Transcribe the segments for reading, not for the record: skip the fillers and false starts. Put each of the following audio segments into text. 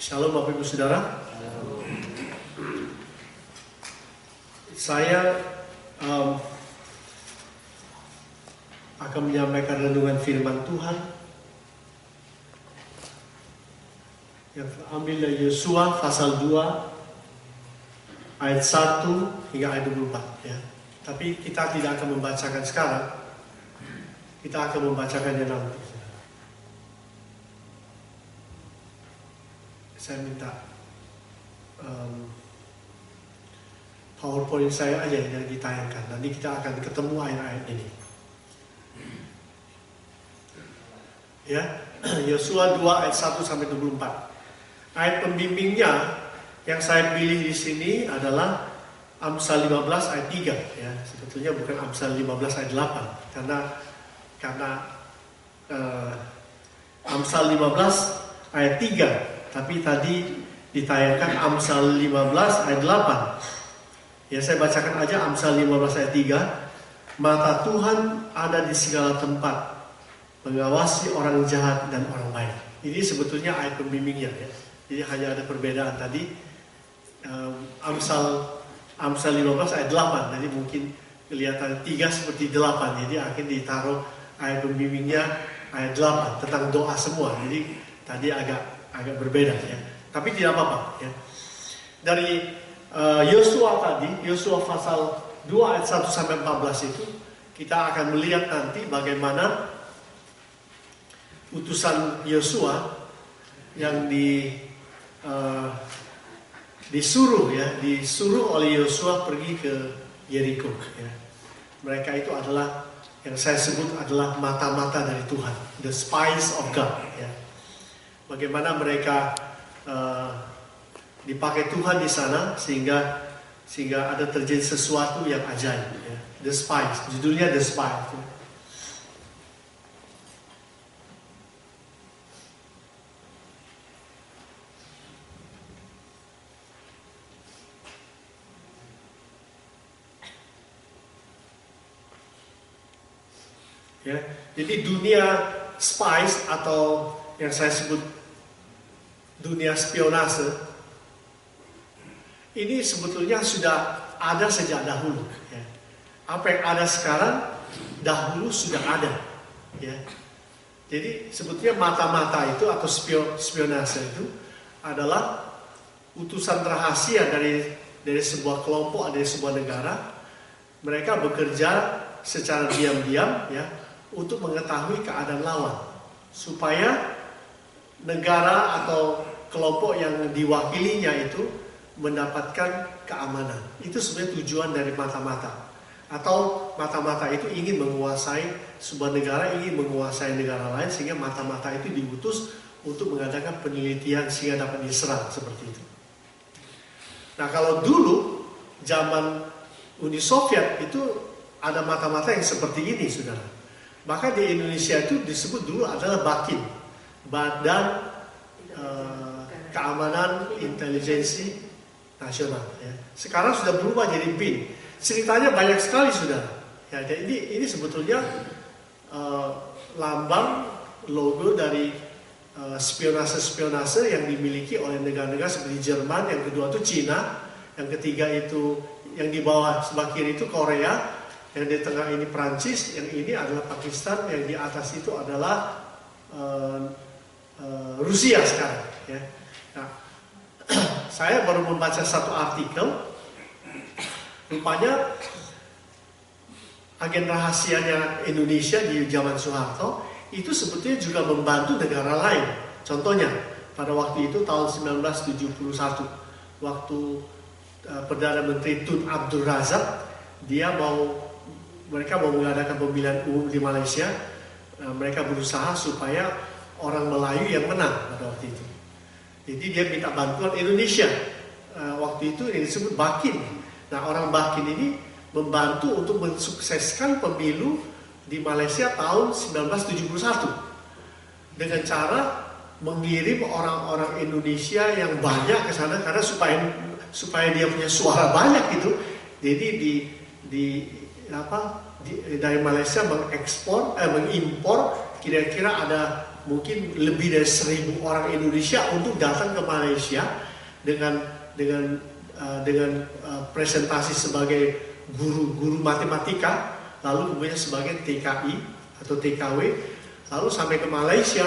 Shalom Bapak Ibu Saudara. Saya akan menyampaikan renungan firman Tuhan yang terambil dari Yosua pasal 2 ayat 1 hingga ayat 24 ya. Tapi kita tidak akan membacakan sekarang. Kita akan membacakannya nanti. Saya minta PowerPoint saya aja yang ditayangkan. Nanti kita akan ketemu ayat-ayat ini. Ya, Yosua 2 ayat 1 sampai 24. Ayat pembimbingnya yang saya pilih di sini adalah Amsal 15 ayat 3 ya. Sebetulnya bukan Amsal 15 ayat 8 karena Amsal 15 ayat 3. Tapi tadi ditayangkan Amsal 15 ayat 8. Ya, saya bacakan aja Amsal 15 ayat 3. Mata Tuhan ada di segala tempat, mengawasi orang jahat dan orang baik. Ini sebetulnya ayat pembimbingnya ya. Jadi hanya ada perbedaan tadi. Amsal 15 ayat 8. Jadi mungkin kelihatan 3 seperti 8. Jadi akhirnya ditaruh ayat pembimbingnya ayat 8 tentang doa semua. Jadi tadi agak berbeda ya. Tapi tidak apa-apa ya. Dari Yosua tadi, Yosua pasal 2 ayat 1 sampai 14 itu kita akan melihat nanti bagaimana utusan Yosua yang disuruh oleh Yosua pergi ke Yeriko ya. Mereka itu adalah yang saya sebut adalah mata-mata dari Tuhan, the spies of God ya. Bagaimana mereka dipakai Tuhan di sana sehingga ada terjadi sesuatu yang ajaib ya. The Spies, judulnya The Spies ya. Jadi dunia spies atau yang saya sebut dunia spionase ini sebetulnya sudah ada sejak dahulu ya. Apa yang ada sekarang dahulu sudah ada ya. Jadi sebetulnya mata-mata itu atau spionase itu adalah utusan rahasia dari sebuah kelompok, dari sebuah negara. Mereka bekerja secara diam-diam ya untuk mengetahui keadaan lawan supaya negara atau kelompok yang diwakilinya itu mendapatkan keamanan. Itu sebenarnya tujuan dari mata-mata. Atau mata-mata itu ingin menguasai sebuah negara, ingin menguasai negara lain, sehingga mata-mata itu diutus untuk mengadakan penelitian sehingga dapat diserang seperti itu. Nah, kalau dulu zaman Uni Soviet itu ada mata-mata yang seperti ini, saudara. Maka di Indonesia itu disebut dulu adalah BAKIN, Badan Keamanan Intelijensi Nasional ya. Sekarang sudah berubah jadi BIN. Ceritanya banyak sekali sudah ya. Jadi ini sebetulnya lambang logo dari spionase yang dimiliki oleh negara-negara seperti Jerman, yang kedua itu Cina, yang ketiga itu yang di bawah sebelah kiri itu Korea, yang di tengah ini Prancis, yang ini adalah Pakistan, yang di atas itu adalah Rusia sekarang ya. Nah, saya baru membaca satu artikel, rupanya agen rahasianya Indonesia di zaman Soeharto itu sebetulnya juga membantu negara lain. Contohnya pada waktu itu tahun 1971 waktu Perdana Menteri Tun Abdul Razak mereka mau mengadakan pemilihan umum di Malaysia. Mereka berusaha supaya orang Melayu yang menang pada waktu itu. Jadi dia minta bantuan Indonesia. Waktu itu yang disebut BAKIN. Nah, orang BAKIN ini membantu untuk mensukseskan pemilu di Malaysia tahun 1971 dengan cara mengirim orang-orang Indonesia yang banyak ke sana karena supaya dia punya suara banyak gitu. Jadi dari Malaysia mengimpor kira-kira ada mungkin lebih dari 1.000 orang Indonesia untuk datang ke Malaysia dengan presentasi sebagai guru matematika, lalu kemudian sebagai TKI atau TKW, lalu sampai ke Malaysia,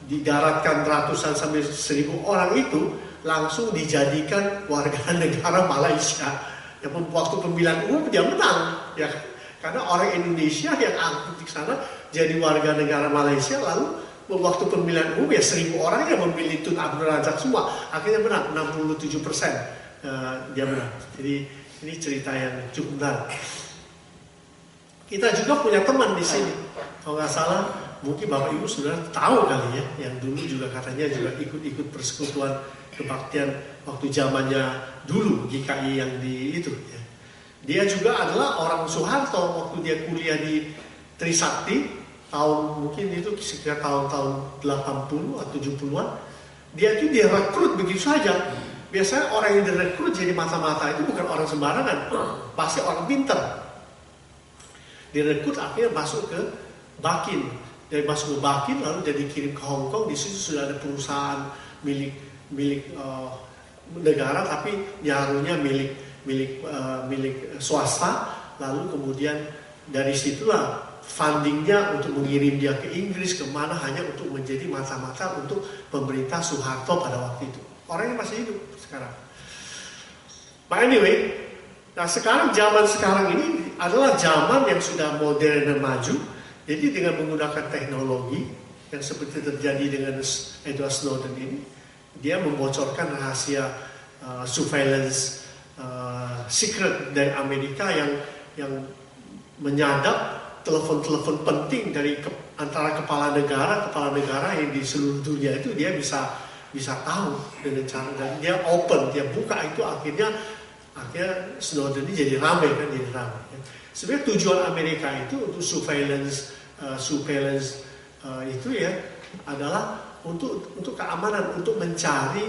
didaratkan ratusan sampai 1.000 orang itu langsung dijadikan warga negara Malaysia. Ya, waktu pemilihan umum dia menang, ya, karena orang Indonesia yang aktif di sana jadi warga negara Malaysia, lalu waktu pemilihan umum ya 1.000 orang yang memilih Tun Abdul Razak semua, akhirnya menang 67%, dia menang. Jadi ini cerita yang cukup menarik. Kita juga punya teman di sini, kalau nggak salah mungkin Bapak Ibu sudah tahu kali ya, yang dulu juga katanya juga ikut persekutuan kebaktian waktu zamannya dulu GKI yang di itu ya. Dia juga adalah orang Soeharto waktu dia kuliah di Trisakti tahun mungkin itu sekitar tahun 80 atau 70-an. Dia itu direkrut begitu saja. Biasanya orang yang direkrut jadi mata-mata itu bukan orang sembarangan, pasti orang pintar. Direkrut akhirnya masuk ke Bakin. Dari masuk ke Bakin lalu dia dikirim ke Hong Kong. Di situ sudah ada perusahaan milik negara tapi nyarunya milik swasta. Lalu kemudian dari situlah fundingnya untuk mengirim dia ke Inggris kemana hanya untuk menjadi mata-mata untuk pemerintah Soeharto pada waktu itu. Orangnya masih hidup sekarang. But anyway, nah zaman sekarang ini adalah zaman yang sudah modern dan maju. Jadi dengan menggunakan teknologi yang seperti terjadi dengan Edward Snowden ini, dia membocorkan rahasia surveillance secret dari Amerika yang menyadap telepon-telepon penting dari antara kepala negara yang di seluruh dunia itu dia bisa tahu dengan cara, dan dia open, dia buka itu akhirnya Snowden ini jadi ramai kan, jadi ramai. Sebenarnya tujuan Amerika itu untuk surveillance itu ya adalah untuk keamanan, untuk mencari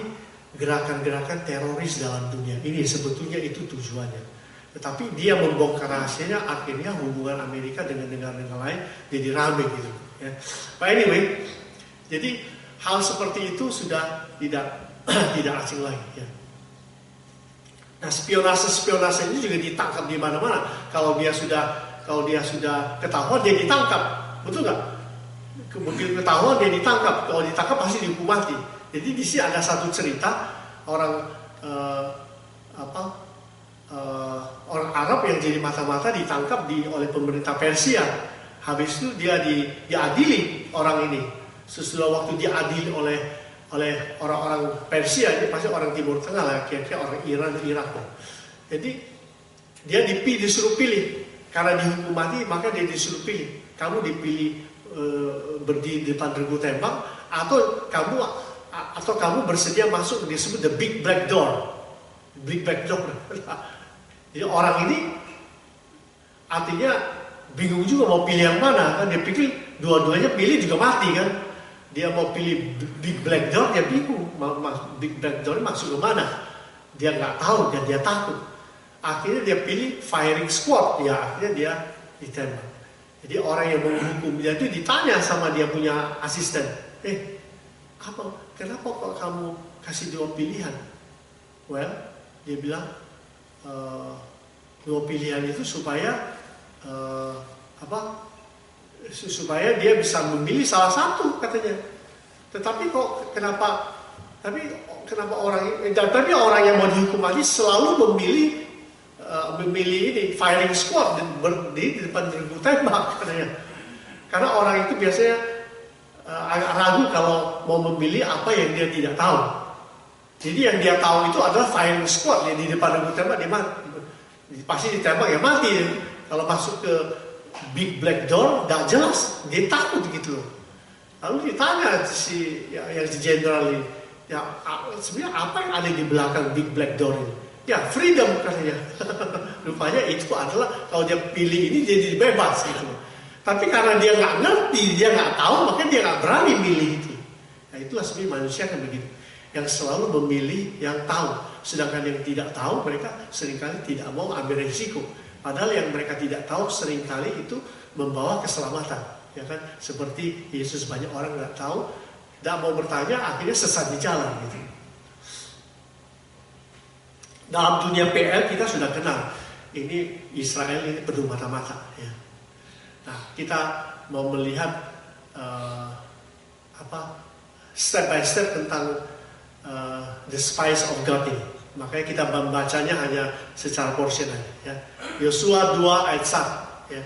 gerakan-gerakan teroris dalam dunia ini, sebetulnya itu tujuannya. Tetapi dia membongkar rahasianya, akhirnya hubungan Amerika dengan negara-negara lain jadi ramai gitu ya. But anyway, jadi hal seperti itu sudah tidak asing lagi ya. Nah, spionase ini juga ditangkap di mana-mana. Kalau dia sudah ketahuan dia ditangkap, betul nggak? Begitu ketahuan dia ditangkap. Kalau ditangkap pasti dihukum mati. Jadi di sini ada satu cerita orang orang Arab yang jadi mata-mata ditangkap oleh pemerintah Persia. Habis itu dia diadili orang ini. Sesudah waktu diadili oleh orang-orang Persia, ini pasti orang Timur Tengah lah, kira-kira orang Iran, Irak. Jadi dia disuruh pilih, karena dihukum mati maka dia disuruh pilih. Kamu dipilih berdiri di depan regu tembak, atau kamu bersedia masuk disebut the big black door. Big black door. Jadi orang ini artinya bingung juga mau pilih yang mana kan, dia pikir dua-duanya pilih juga mati kan. Dia mau pilih big black door, dia bingung big black door masuk ke mana. Dia nggak tahu dan dia takut. Akhirnya dia pilih firing squad, ya akhirnya dia ditembak. Jadi orang yang menghukum dia itu ditanya sama dia punya asisten, kenapa kok kamu kasih dua pilihan? Well, dia bilang dua pilihan itu supaya supaya dia bisa memilih salah satu katanya. Tetapi kenapa orang yang mau dihukum mati selalu memilih ini firing squad di depan regu tembak katanya. Karena orang itu biasanya agak ragu kalau mau memilih apa yang dia tidak tahu. Jadi yang dia tahu itu adalah firing squad, di depan regu tembak dia mati. Pasti ditembak ya mati. Kalau masuk ke big black door, tidak jelas, dia takut gitu. Lalu ditanya yang si jenderal ini, ya sebenarnya apa yang ada di belakang big black door ini? Ya freedom katanya. Rupanya itu adalah kalau dia pilih ini jadi bebas gitu. Tapi karena dia nggak ngerti, dia nggak tahu, makanya dia nggak berani milih itu. Nah itulah sebenarnya manusia kan begitu, yang selalu memilih yang tahu. Sedangkan yang tidak tahu mereka seringkali tidak mau ambil risiko. Padahal yang mereka tidak tahu seringkali itu membawa keselamatan. ya kan? Seperti Yesus banyak orang nggak tahu, nggak mau bertanya, akhirnya sesat di jalan gitu. Dalam dunia PL kita sudah kenal, ini Israel ini penuh mata-mata. Ya. Nah, kita mau melihat step by step tentang the spies of God ini. Makanya kita membacanya hanya secara portion aja. Ya. Yosua 2 ayat 1. Ya.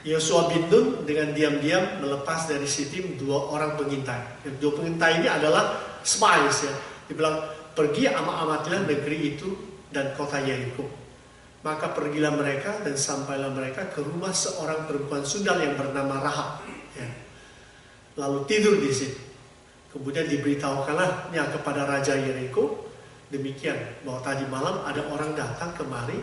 Yosua bin Nun dengan diam-diam melepas dari Sitim 2 orang pengintai. Yang 2 pengintai ini adalah spies. Ya. Dibilang, pergi amatilah negeri itu dan kota Yeriko. Maka pergilah mereka dan sampailah mereka ke rumah seorang perempuan sundal yang bernama Rahab. Ya. Lalu tidur di situ. Kemudian diberitahukannya kepada Raja Yeriko demikian, bahwa tadi malam ada orang datang kemari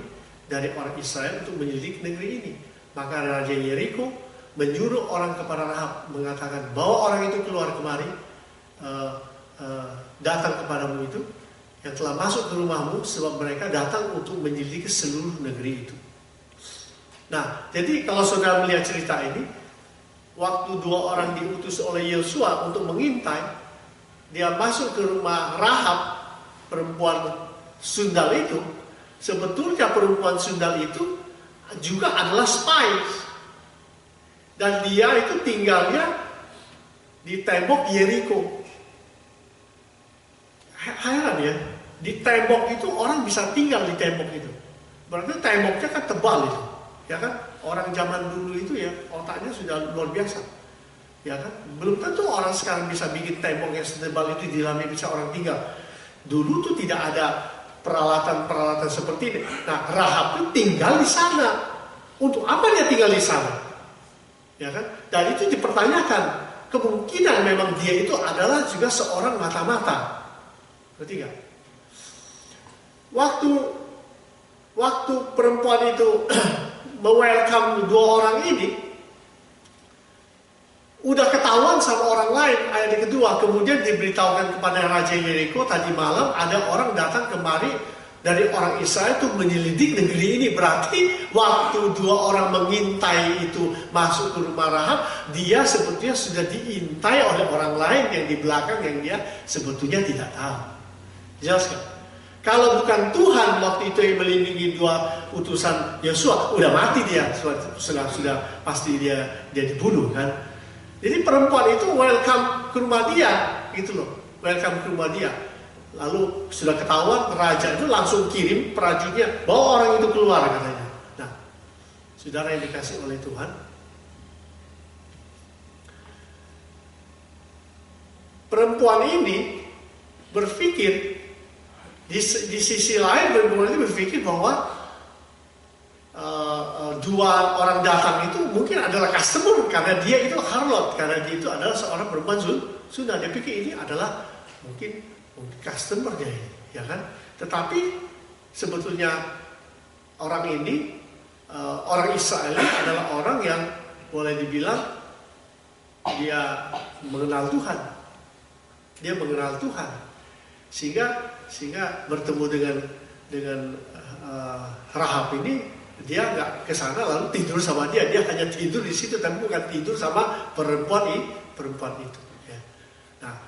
dari orang Israel untuk menyelidik negeri ini. Maka Raja Yeriko menyuruh orang kepada Rahab, mengatakan, bawa orang itu keluar kemari, datang kepadamu itu yang telah masuk ke rumahmu, sebab mereka datang untuk menyelidiki seluruh negeri itu. Nah, jadi kalau saudara melihat cerita ini, waktu 2 orang diutus oleh Yosua untuk mengintai, dia masuk ke rumah Rahab, perempuan sundal itu. Sebetulnya perempuan sundal itu juga adalah spies. Dan dia itu tinggalnya di tembok Yeriko. Heran ya, di tembok itu orang bisa tinggal di tembok itu. Berarti temboknya kan tebal itu. Ya kan, orang zaman dulu itu ya otaknya sudah luar biasa. Ya kan, belum tentu orang sekarang bisa bikin tembok yang setebal itu di dalamnya bisa orang tinggal. Dulu tuh tidak ada peralatan-peralatan seperti ini. Nah, Rahab itu tinggal di sana. Untuk apa dia tinggal di sana? Ya kan? Dan itu dipertanyakan. Kemungkinan memang dia itu adalah juga seorang mata-mata. Berarti nggak? Waktu perempuan itu welcome 2 orang ini, udah ketahuan sama orang lain. Ayat yang kedua, kemudian diberitahukan kepada Raja Yeriko, tadi malam ada orang datang kemari dari orang Israel itu menyelidik negeri ini. Berarti waktu 2 orang mengintai itu masuk ke rumah Rahab, dia sebetulnya sudah diintai oleh orang lain yang di belakang yang dia sebetulnya tidak tahu. Jelas kan? Kalau bukan Tuhan waktu itu yang melindungi 2 utusan Yosua, udah mati dia, sudah pasti dia dibunuh kan. Jadi perempuan itu welcome ke rumah dia, gitu loh, welcome ke rumah dia. Lalu sudah ketahuan, raja itu langsung kirim prajuritnya, bawa orang itu keluar katanya. Nah, saudara yang dikasih oleh Tuhan, perempuan ini berpikir, di sisi lain perempuan ini berpikir bahwa 2 orang datang itu mungkin adalah customer, karena dia itu harlot, karena dia itu adalah seorang perempuan sudah dia pikir ini adalah mungkin customer-nya ini, ya kan? Tetapi sebetulnya orang ini, orang Israel adalah orang yang boleh dibilang dia mengenal Tuhan, dia mengenal Tuhan, sehingga bertemu dengan Rahab ini. Dia nggak ke sana lalu tidur sama dia hanya tidur di situ, tapi bukan tidur sama perempuan itu. Ya. Nah,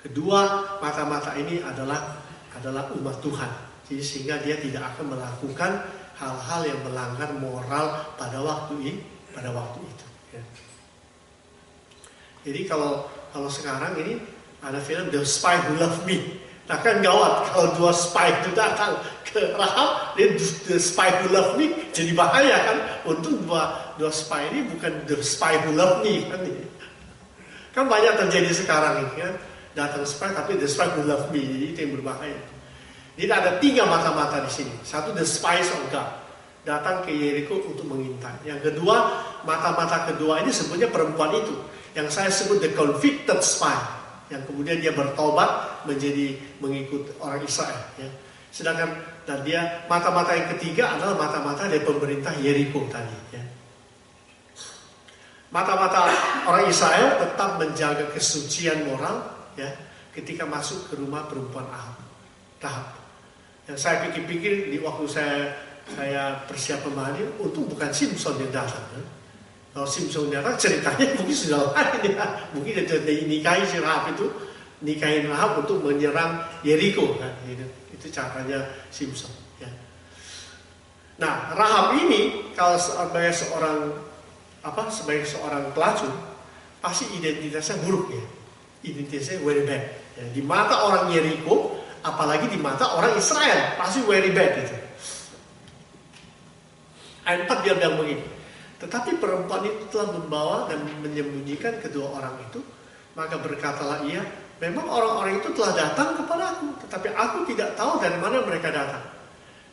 kedua mata-mata ini adalah umat Tuhan, jadi sehingga dia tidak akan melakukan hal-hal yang melanggar moral pada waktu itu. Ya. Jadi kalau sekarang ini ada film The Spy Who Loved Me. Nah kan gawat kalau 2 spy itu datang ke Rahab, dia The Spy Who Loved Me, jadi bahaya kan. Untung dua spy ini bukan The Spy Who Loved Me kan. Kan banyak terjadi sekarang ini kan, datang spy tapi The Spy Who Loved Me, jadi itu yang berbahaya. Jadi ada 3 mata-mata di sini. Satu, the spies of God, datang ke Yeriko untuk mengintai. Yang kedua, mata-mata kedua ini sebenarnya perempuan itu, yang saya sebut the convicted spy, yang kemudian dia bertobat menjadi mengikut orang Israel. Ya. Sedangkan dan dia mata-mata yang ketiga adalah mata-mata dari pemerintah Yeriko tadi. Ya. Mata-mata orang Israel tetap menjaga kesucian moral, ya, ketika masuk ke rumah perempuan Rahab. Yang saya pikir-pikir di waktu saya persiapan ini, untung bukan Simpson yang datang. Ya. Kalau Simpson datang ceritanya mungkin sudah lain ya. Mungkin dia nikahi si Rahab itu, nikahin Rahab untuk menyerang Yeriko kan. Itu caranya Simpson. Ya. Nah, Rahab ini kalau sebagai seorang pelacur, pasti identitasnya buruk ya. Identitasnya very bad. Ya, di mata orang Yeriko, apalagi di mata orang Israel, pasti very bad itu. Ayat 4 dia bilang begini, tetapi perempuan itu telah membawa dan menyembunyikan kedua orang itu, maka berkatalah ia, memang orang-orang itu telah datang kepadaku, tetapi aku tidak tahu dari mana mereka datang.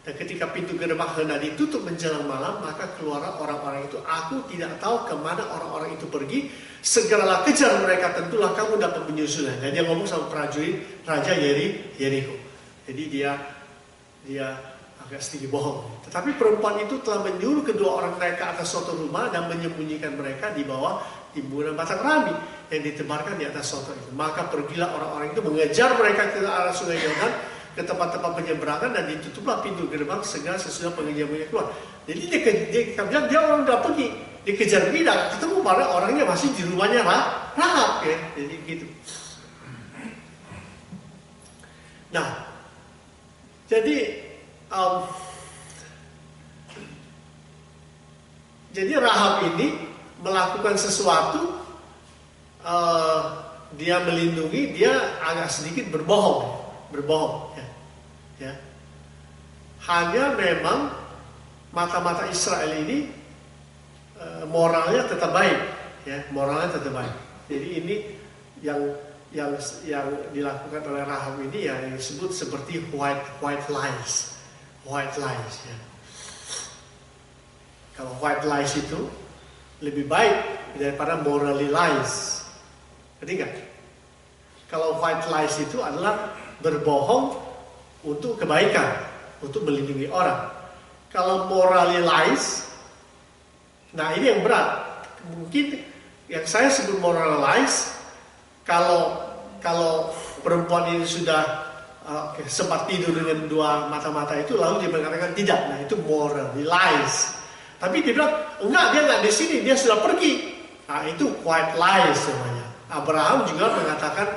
Dan ketika pintu gerbang hendak ditutup menjelang malam, maka keluarlah orang-orang itu. Aku tidak tahu kemana orang-orang itu pergi. Segeralah kejar mereka, tentulah kamu dapat menyusulnya. Dan dia ngomong sama prajurit Raja Yeriko. Jadi dia agak sedikit bohong. Tetapi perempuan itu telah menyuruh kedua orang mereka atas suatu rumah dan menyembunyikan mereka di bawah timbunan batang rambi yang ditebarkan di atas soto itu. Maka pergilah orang-orang itu mengejar mereka ke arah sungai Yordan, ke tempat-tempat penyeberangan, dan ditutuplah pintu gerbang segera sesudah pengejarnya keluar. Jadi dia bilang dia orang udah pergi, dikejar tidak ketemu, pada orangnya masih di rumahnya Rahab ya. Jadi gitu. Nah, jadi Rahab ini melakukan sesuatu, dia melindungi, dia agak sedikit berbohong ya. Hanya memang mata-mata Israel ini moralnya tetap baik ya, moralnya tetap baik. Jadi ini yang dilakukan oleh Rahab ini ya, yang disebut seperti white lies ya. Kalau white lies itu lebih baik daripada morally lies. Ngerti nggak? Kalau white lies itu adalah berbohong untuk kebaikan, untuk melindungi orang. Kalau morally lies, nah ini yang berat. Mungkin yang saya sebut moral lies, kalau perempuan ini sudah sempat tidur dengan dua mata-mata itu, lalu dia mengatakan tidak, nah itu moral lies. Tapi dia bilang enggak, dia nggak di sini, dia sudah pergi. Nah itu white lies namanya. Abraham juga mengatakan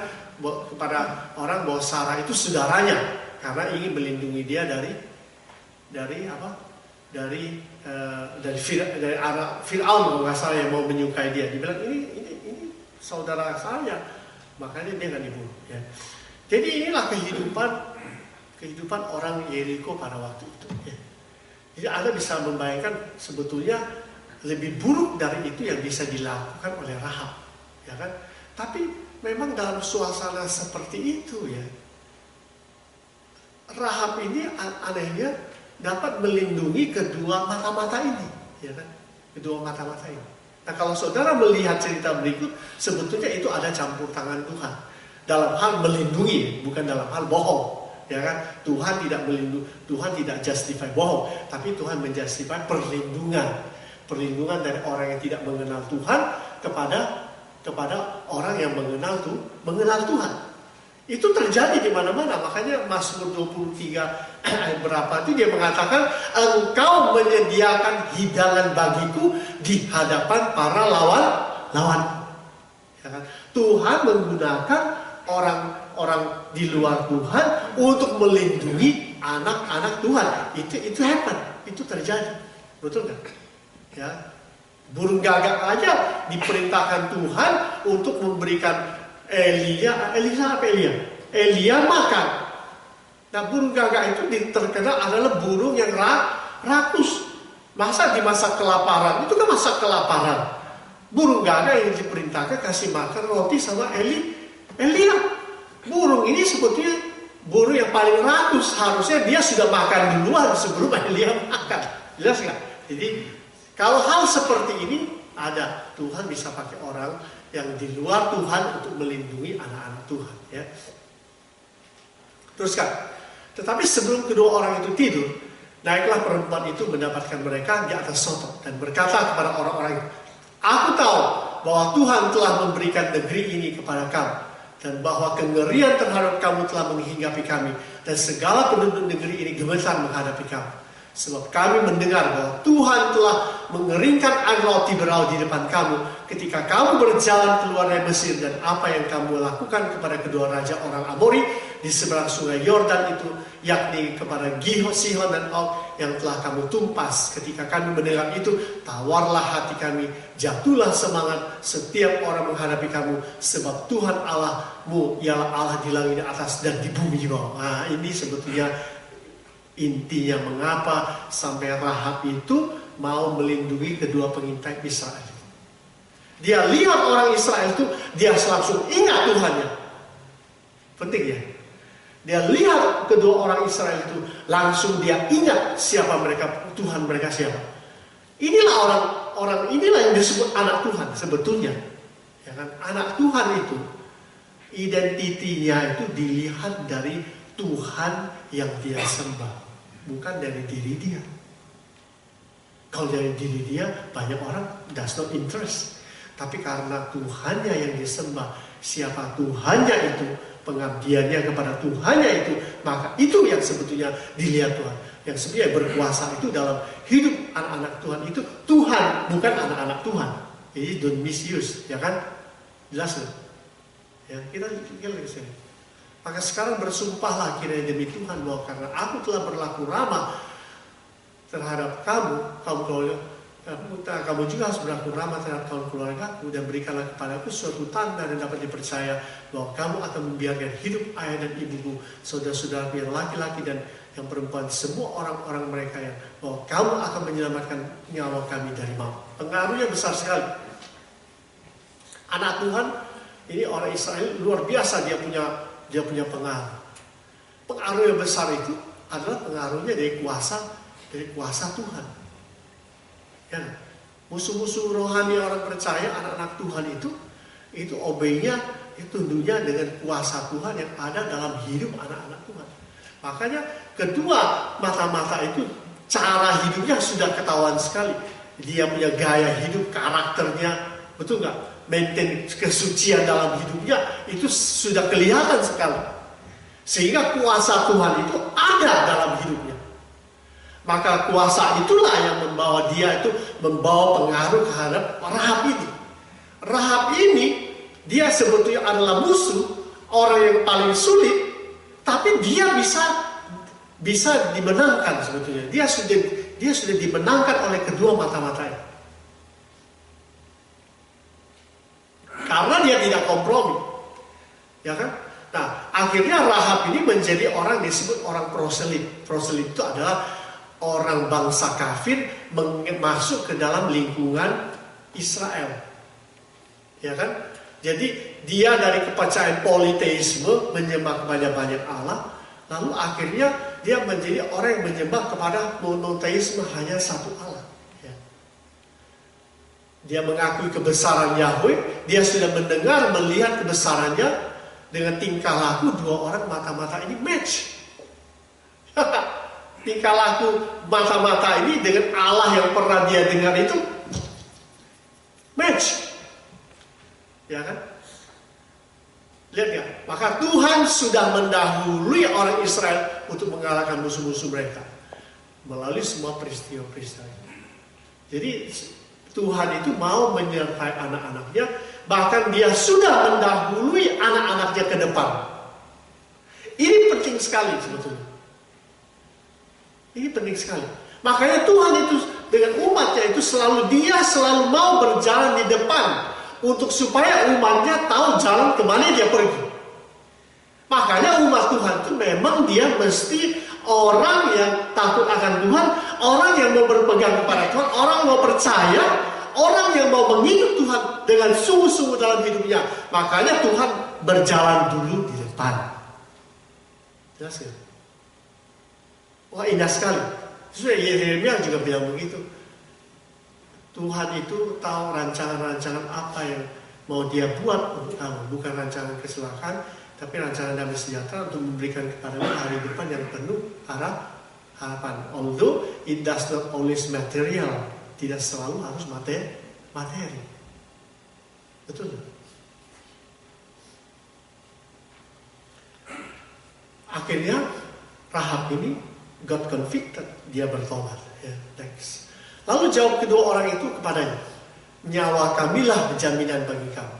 kepada orang bahwa Sarah itu saudaranya karena ingin melindungi dia dari Fir'aun kalau nggak salah yang mau menyukai dia. Dia bilang ini saudara saya, makanya dia nggak dibunuh. Ya. Jadi inilah kehidupan orang Yeriko pada waktu itu. Ya. Jadi Anda bisa membayangkan sebetulnya lebih buruk dari itu yang bisa dilakukan oleh Rahab, ya kan? Tapi memang dalam suasana seperti itu ya, Rahab ini anehnya dapat melindungi kedua mata-mata ini, ya kan? Kedua mata-mata ini. Nah kalau saudara melihat cerita berikut, sebetulnya itu ada campur tangan Tuhan dalam hal melindungi, bukan dalam hal bohong. Ya kan, Tuhan tidak melindungi, Tuhan tidak justify bohong, tapi Tuhan menjustify perlindungan dari orang yang tidak mengenal Tuhan kepada orang yang mengenal Tuhan. Itu terjadi di mana-mana. Makanya Mazmur 23 ayat berapa itu dia mengatakan, Engkau menyediakan hidangan bagiku di hadapan para lawan. Ya kan? Tuhan menggunakan orang di luar Tuhan untuk melindungi anak-anak Tuhan. Itu happen, itu terjadi, betul nggak? Ya, burung gagak aja diperintahkan Tuhan untuk memberikan Elia makan. Nah burung gagak itu terkenal adalah burung yang rakus. Masa di masa kelaparan, itu kan masa kelaparan, burung gagak yang diperintahkan kasih makan roti sama Elia. Burung ini sebetulnya burung yang paling rakus, harusnya dia sudah makan duluan sebelum Elia makan. Jelas nggak? Jadi kalau hal seperti ini ada, Tuhan bisa pakai orang yang di luar Tuhan untuk melindungi anak-anak Tuhan. Ya. Teruskan. Tetapi sebelum kedua orang itu tidur, naiklah perempuan itu mendapatkan mereka di atas soto dan berkata kepada orang-orang itu, Aku tahu bahwa Tuhan telah memberikan negeri ini kepada kamu, dan bahwa kengerian terhadap kamu telah menghinggapi kami, dan segala penduduk negeri ini gemetar menghadapi kamu. Sebab kami mendengar bahwa Tuhan telah mengeringkan air roti beraur di depan kamu ketika kamu berjalan keluar dari Mesir, dan apa yang kamu lakukan kepada kedua raja orang Amori di seberang sungai Yordan itu, yakni kepada Gihon, Sihon dan Og yang telah kamu tumpas. Ketika kami mendengar itu, tawarlah hati kami, jatuhlah semangat setiap orang menghadapi kamu, sebab Tuhan Allahmu ialah Allah di langit atas dan di bumi bawah. Nah, ini sebetulnya intinya mengapa sampai Rahab itu mau melindungi kedua pengintai Israel. Dia lihat orang Israel itu, dia langsung ingat Tuhannya. Penting ya. Dia lihat kedua orang Israel itu, langsung dia ingat siapa mereka, Tuhan mereka siapa. Inilah orang inilah yang disebut anak Tuhan sebetulnya. Ya kan? Anak Tuhan itu identitinya itu dilihat dari Tuhan yang dia sembah, bukan dari diri dia. Kalau dari diri dia, banyak orang does not interest. Tapi karena Tuhannya yang disembah, siapa Tuhannya itu, pengabdiannya kepada Tuhannya itu, maka itu yang sebetulnya dilihat Tuhan. Yang sebetulnya berkuasa itu dalam hidup anak-anak Tuhan itu Tuhan, bukan anak-anak Tuhan. Jadi don't misuse, ya kan? Jelas loh. Ya, kita ke sini. Maka sekarang bersumpahlah kiranya demi Tuhan bahwa karena aku telah berlaku ramah terhadap kamu juga harus berlaku ramah terhadap kaum keluargaku, dan berikanlah kepadaku suatu tanda dan dapat dipercaya bahwa kamu akan membiarkan hidup ayah dan ibuku, saudara-saudaraku yang laki-laki dan yang perempuan, semua orang-orang mereka, yang bahwa kamu akan menyelamatkan nyawa kami dari maut. Pengaruhnya besar sekali. Anak Tuhan ini orang Israel luar biasa, dia punya pengaruh. Pengaruh yang besar itu adalah pengaruhnya dari kuasa Tuhan. Ya, musuh-musuh rohani orang percaya, anak-anak Tuhan itu obeynya, itu tunduknya dengan kuasa Tuhan yang ada dalam hidup anak-anak Tuhan. Makanya kedua mata-mata itu cara hidupnya sudah ketahuan sekali. Dia punya gaya hidup, karakternya, betul nggak? Maintain kesucian dalam hidupnya itu sudah kelihatan sekali. Sehingga kuasa Tuhan itu ada dalam hidupnya. Maka kuasa itulah yang membawa dia itu membawa pengaruh terhadap Rahab ini. Rahab ini dia sebetulnya adalah musuh, orang yang paling sulit, tapi dia bisa dimenangkan sebetulnya. Dia sudah dimenangkan oleh kedua mata-mata ini. Karena dia tidak kompromi. Ya kan? Nah, akhirnya Rahab ini menjadi orang disebut orang proselit. Proselit itu adalah orang bangsa kafir masuk ke dalam lingkungan Israel. Ya kan? Jadi dia dari kepercayaan politeisme menyembah kepada banyak Allah, lalu akhirnya dia menjadi orang yang menyembah kepada monoteisme, hanya satu Allah. Ya. Dia mengakui kebesaran Yahweh, dia sudah melihat kebesarannya, dengan tingkah laku dua orang mata-mata ini match. Tingkah laku mata-mata ini dengan Allah yang pernah dia dengar itu match. Ya kan? Lihat ya, maka Tuhan sudah mendahului orang Israel untuk mengalahkan musuh-musuh mereka melalui semua peristiwa-peristiwa. Jadi Tuhan itu mau menyertai anak-anaknya, bahkan dia sudah mendahului anak-anaknya ke depan. Ini penting sekali sebetulnya. Ini penting sekali. Makanya Tuhan itu dengan umatnya itu dia selalu mau berjalan di depan untuk supaya umatnya tahu jalan kemana dia pergi. Makanya umat Tuhan itu memang dia mesti orang yang takut akan Tuhan, orang yang mau berpegang kepada Tuhan, orang yang mau percaya, orang yang mau mengikut Tuhan dengan sungguh-sungguh dalam hidupnya. Makanya Tuhan berjalan dulu di depan. Jelas ya? Wah, indah sekali. Sesuai Yeremia juga bilang begitu. Tuhan itu tahu rancangan-rancangan apa yang mau dia buat untuk kamu. Bukan rancangan kecelakaan, tapi rancangan damai sejahtera untuk memberikan kepadamu hari depan yang penuh harapan. Although it does not always material. Tidak selalu harus materi. Betul. Akhirnya Rahab ini God convicted, dia bertobat. Ya, next. Lalu jawab kedua orang itu kepadanya, nyawa kamilah jaminan bagi kamu.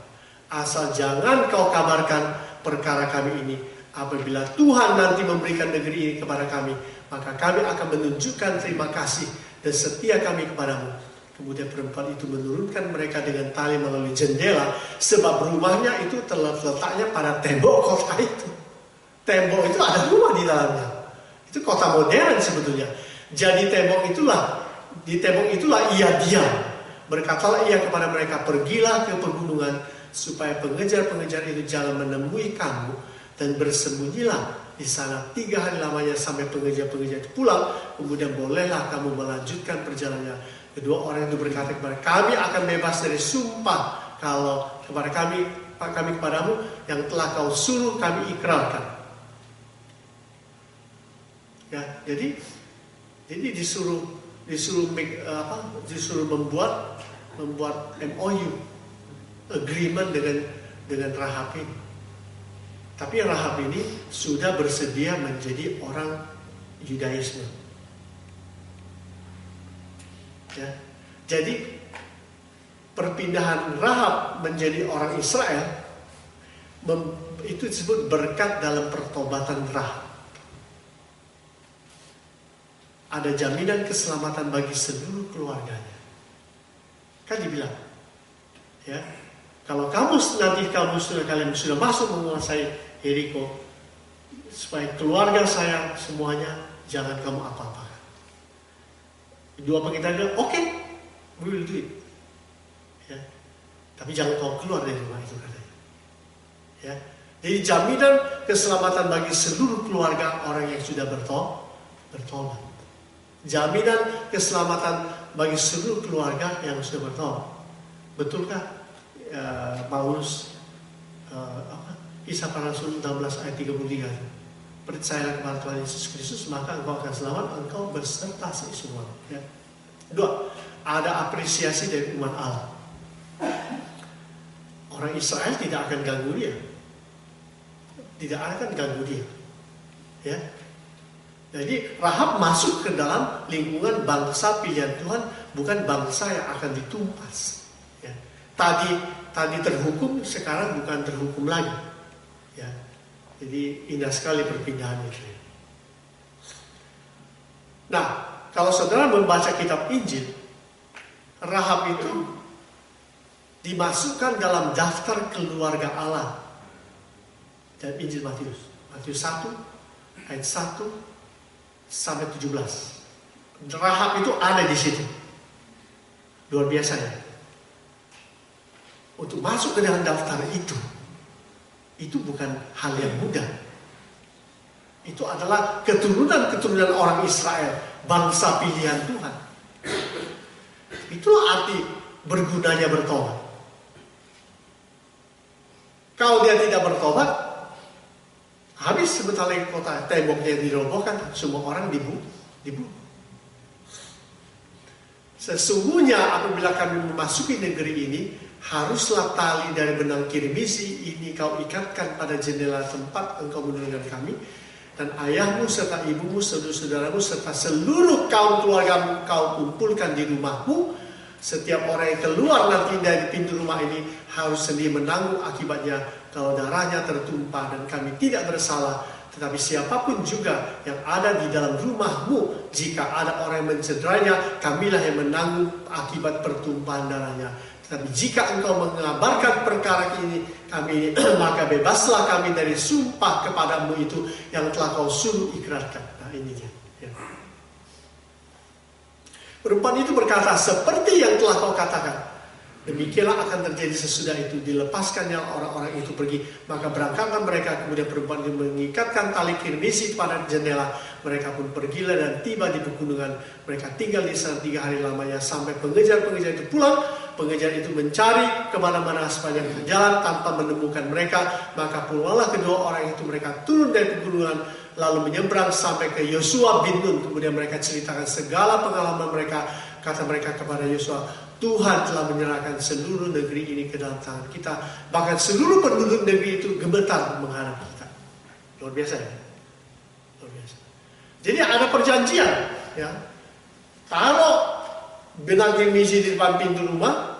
Asal jangan kau kabarkan perkara kami ini. Apabila Tuhan nanti memberikan negeri ini kepada kami, maka kami akan menunjukkan terima kasih dan setia kami kepadamu. Kemudian perempuan itu menurunkan mereka dengan tali melalui jendela, sebab rumahnya itu terletaknya pada tembok kota itu. Tembok itu ada rumah di dalamnya. Itu kota modern sebetulnya. Jadi di tembok itulah ia diam. Berkatalah ia kepada mereka, pergilah ke pegunungan, supaya pengejar-pengejar itu jangan menemui kamu, dan bersembunyilah di sana 3 hari lamanya sampai pengejar-pengejar itu pulang. Kemudian bolehlah kamu melanjutkan perjalanannya. Kedua orang itu berkata kepada kami akan bebas dari sumpah kalau kepada kami kepadamu yang telah kau suruh kami ikrarkan. Ya, jadi disuruh membuat MOU, agreement dengan Rahab ini. Tapi Rahab ini sudah bersedia menjadi orang Yudaisme. Ya. Jadi perpindahan Rahab menjadi orang Israel itu disebut berkat dalam pertobatan Rahab. Ada jaminan keselamatan bagi seluruh keluarganya. Kan dibilang, ya, kalau kalian sudah masuk menguasai Yeriko, supaya keluarga saya semuanya jangan kamu apa-apakan. Dua pengintai bilang, oke, we will do it. Ya. Tapi jangan kau keluar dari rumah itu katanya. Ya. Jadi jaminan keselamatan bagi seluruh keluarga orang yang sudah bertobat. Jaminan keselamatan bagi seluruh keluarga yang sudah bertobat. Betulkah Paulus Kisah Para Rasul 16 ayat 33? Percayalah kepada Tuhan Yesus Kristus, maka engkau akan selamat, engkau berserta semua. Ya. 2. Ada apresiasi dari umat Allah. Orang Israel tidak akan ganggu dia. Tidak akan ganggu dia. Ya. Jadi Rahab masuk ke dalam lingkungan bangsa pilihan Tuhan, bukan bangsa yang akan ditumpas. Ya. Tadi terhukum, sekarang bukan terhukum lagi. Ya. Jadi indah sekali perpindahan itu. Nah, kalau saudara membaca kitab Injil, Rahab itu dimasukkan dalam daftar keluarga Allah dan Injil Matius 1 ayat 1 sampai 17. Rahab itu ada di situ. Luar biasa ya. Untuk masuk ke dalam daftar itu bukan hal yang mudah. Itu adalah keturunan orang Israel, bangsa pilihan Tuhan. Itulah arti bergunanya bertobat. Kalau dia tidak bertobat, habis sebentar lagi kota temboknya dirobohkan, semua orang dibunuh. Sesungguhnya apabila kami memasuki negeri ini, haruslah tali dari benang kirmisi ini kau ikatkan pada jendela tempat engkau menurunkan kami, dan ayahmu serta ibumu, saudara-saudaramu serta seluruh kaum keluargamu kau kumpulkan di rumahmu. Setiap orang yang keluar nanti dari pintu rumah ini harus sendiri menanggung akibatnya kalau darahnya tertumpah, dan kami tidak bersalah. Tetapi siapapun juga yang ada di dalam rumahmu, jika ada orang yang mencederainya, kamilah yang menanggung akibat pertumpahan darahnya. Tapi jika engkau mengabarkan perkara ini kami, maka bebaslah kami dari sumpah kepadamu itu yang telah kau suruh ikrarkan. Nah ini dia. Ya. Perempuan itu berkata, seperti yang telah kau katakan, demikianlah akan terjadi sesudah itu. Dilepaskannya orang-orang itu pergi, maka berangkatlah mereka. Kemudian perempuan itu mengikatkan tali kirmisi pada jendela. Mereka pun pergilah dan tiba di pegunungan. Mereka tinggal di sana 3 hari lamanya sampai pengejar-pengejar itu pulang. Pengejar itu mencari kemana-mana sepanjang jalan tanpa menemukan mereka. Maka pulanglah kedua orang itu, mereka turun dari pegunungan lalu menyeberang sampai ke Yosua bin Nun. Kemudian mereka ceritakan segala pengalaman mereka. Kata mereka kepada Yosua, Tuhan telah menyerahkan seluruh negeri ini ke dalam tangan kita. Bahkan seluruh penduduk negeri itu gemetar menghadap kita. Luar biasa ya? Luar biasa. Jadi ada perjanjian, ya. Taruh benang gengisi di depan pintu rumah,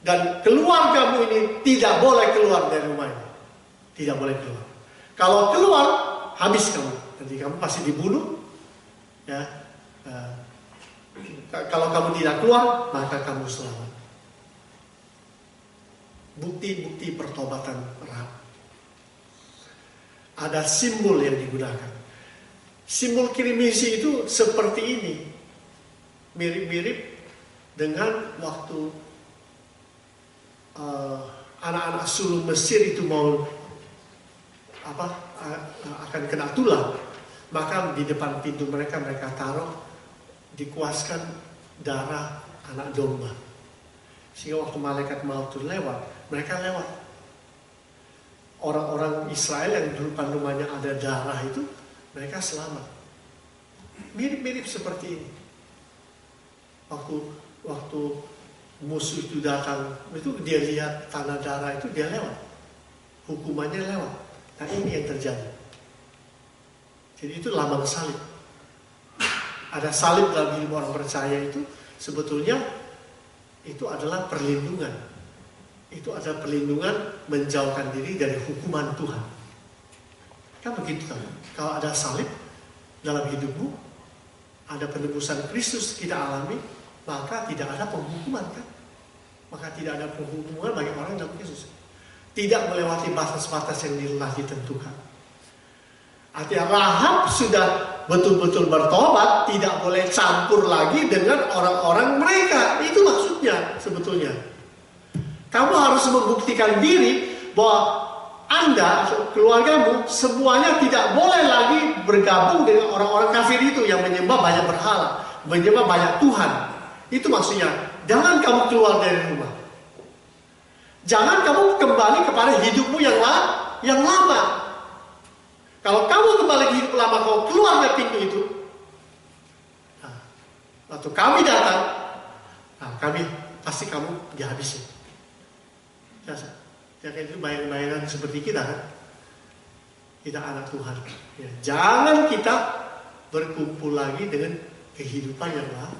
dan keluargamu ini tidak boleh keluar dari rumah ini. Tidak boleh keluar. Kalau keluar, habis kamu. Nanti kamu pasti dibunuh. Ya. Kalau kamu tidak keluar, maka kamu selamat. Bukti-bukti pertobatan Rahab. Ada simbol yang digunakan. Simbol kirimisi itu seperti ini. Mirip-mirip dengan waktu anak-anak sulung Mesir itu mau akan kena tulah, maka di depan pintu mereka taruh dikuaskan darah anak domba, sehingga waktu malaikat maut itu lewat, mereka lewat. Orang-orang Israel yang di depan rumahnya ada darah itu, mereka selamat. Mirip-mirip seperti ini. Waktu musuh itu datang, itu dia lihat tanah darah itu, dia lewat. Hukumannya lewat. Nah, ini yang terjadi. Jadi itu lambang salib. Ada salib dalam hidup orang percaya itu, sebetulnya itu adalah perlindungan. Itu adalah perlindungan menjauhkan diri dari hukuman Tuhan. Kan begitu kan? Kalau ada salib dalam hidupmu, ada penebusan Kristus kita alami, maka tidak ada penghukuman kan? Maka tidak ada penghukuman bagi orang dalam Kristus. Tidak melewati batas-batas yang telah ditentukan. Artinya Rahab sudah betul-betul bertobat, tidak boleh campur lagi dengan orang-orang mereka. Itu maksudnya sebetulnya. Kamu harus membuktikan diri bahwa Anda, keluargamu, semuanya tidak boleh lagi bergabung dengan orang-orang kafir itu yang menyembah banyak berhala, menyembah banyak Tuhan. Itu maksudnya. Jangan kamu keluar dari rumah. Jangan kamu kembali kepada hidupmu yang lama. Kalau kamu kembali ke hidup lama, kau keluar dari pintu itu, waktu kami datang, kami pasti kamu dihabisin. Jangan itu bayangan-bayangan seperti kita kan? Kita anak Tuhan. Ya, jangan kita berkumpul lagi dengan kehidupan yang lama.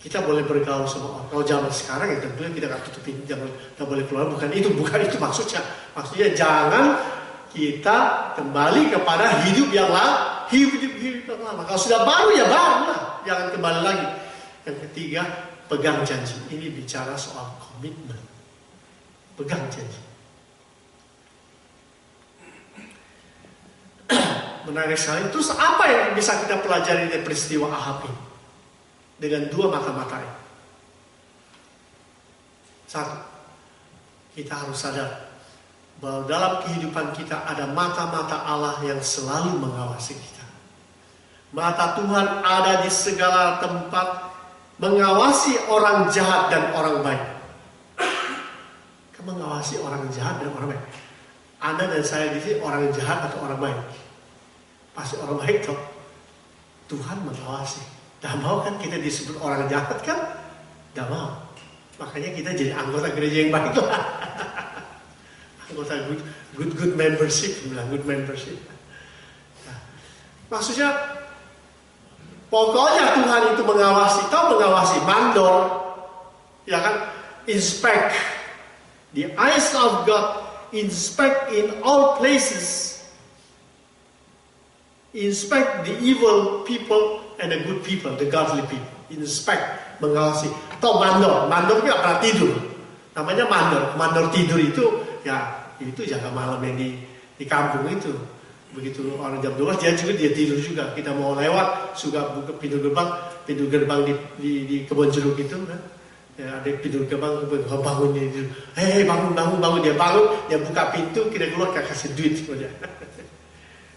Kita boleh bergaul sama orang. Kalau zaman sekarang ya tentunya kita nggak tutup pintu, jangan nggak boleh keluar. Bukan itu maksudnya. Maksudnya jangan kita kembali kepada hidup yang lama. Hidup yang lama. Kalau sudah baru ya baru lah. Jangan kembali lagi. Yang ketiga, pegang janji. Ini bicara soal komitmen. Pegang janji. Menarik sekali. Terus apa yang bisa kita pelajari dari peristiwa Ahab ini? Dengan dua mata-mata ini. Satu, kita harus sadar bahwa dalam kehidupan kita ada mata-mata Allah yang selalu mengawasi kita. Mata Tuhan ada di segala tempat, mengawasi orang jahat dan orang baik. Kamu mengawasi orang jahat dan orang baik. Anda dan saya di sini orang jahat atau orang baik? Pasti orang baik toh. Tuhan mengawasi. Tidak mau kan kita disebut orang jahat kan? Tidak mau. Makanya kita jadi anggota gereja yang baik lah. Anggota good membership, bilang good membership. Nah, maksudnya pokoknya Tuhan itu mengawasi, tahu mengawasi, mandor, ya kan? Inspect. The eyes of God inspect in all places. Inspect the evil people and the good people, the godly people. Inspect, mengawasi. Atau mandor. Mandor itu pernah tidur. Namanya mandor. Mandor tidur itu, ya itu jaga malam yang di kampung itu. Begitu orang jam 12 dia tidur juga. Kita mau lewat, suka buka pintu gerbang di kebun jeruk itu. Kan? Ya, ada pintu gerbang, bangun dia tidur. Hei bangun. Dia bangun, dia buka pintu, kita keluar kasih duit.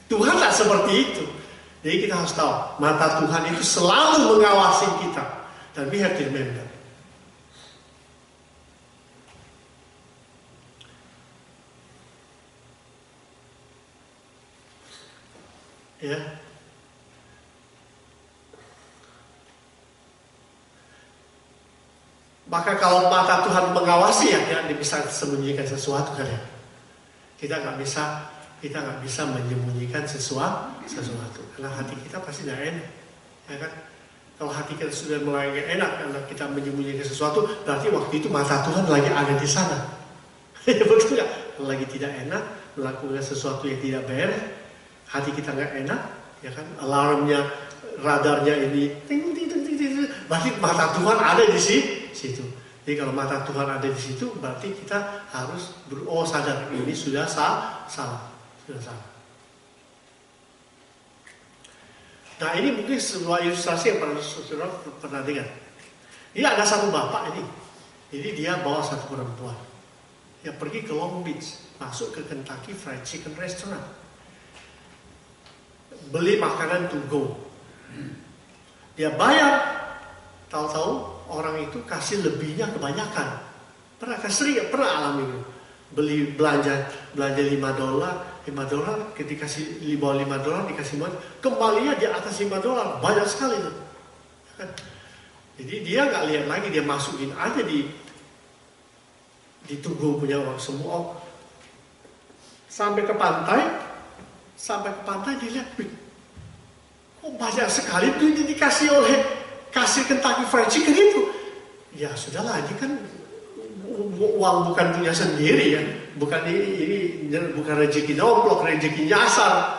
Tuhan tak seperti itu. Jadi kita harus tahu, mata Tuhan itu selalu mengawasi kita. Dan we have to remember. Ya. Maka kalau mata Tuhan mengawasi ya, dia bisa sembunyikan sesuatu kan ya. Kita nggak bisa kita nggak bisa menyembunyikan sesuatu. Karena hati kita pasti nggak enak, ya kan? Kalau hati kita sudah mulai nggak enak karena kita menyembunyikan sesuatu, berarti waktu itu mata Tuhan lagi ada di sana. Betul nggak? Lagi tidak enak, melakukan sesuatu yang tidak beres, hati kita nggak enak, ya kan? Alarmnya, radarnya ini, ting, ting, ting, ting, ting, berarti mata Tuhan ada di situ. Jadi kalau mata Tuhan ada di situ, berarti kita harus sadar ini sudah salah, sudah salah. Nah ini mungkin sebuah ilustrasi yang saudara pernah dengar. Ini ada satu bapak ini, jadi dia bawa satu perempuan yang pergi ke Long Beach, masuk ke Kentucky Fried Chicken Restaurant, beli makanan to go. Dia bayar, tahu-tahu orang itu kasih lebihnya kebanyakan. Pernah alami itu. Beli belanja $5, ketika di bawah $5 dikasih kembalinya di atas $5, banyak sekali itu. Jadi dia nggak lihat lagi, dia masukin aja di tubuh punya orang semua. Sampai ke pantai dia lihat, kok banyak sekali tuh ini dikasih oleh kasih Kentucky Fried Chicken itu. Ya sudahlah, ini kan uang bukan punya sendiri ya, bukan ini bukan rezeki nomplok, rezeki nyasar.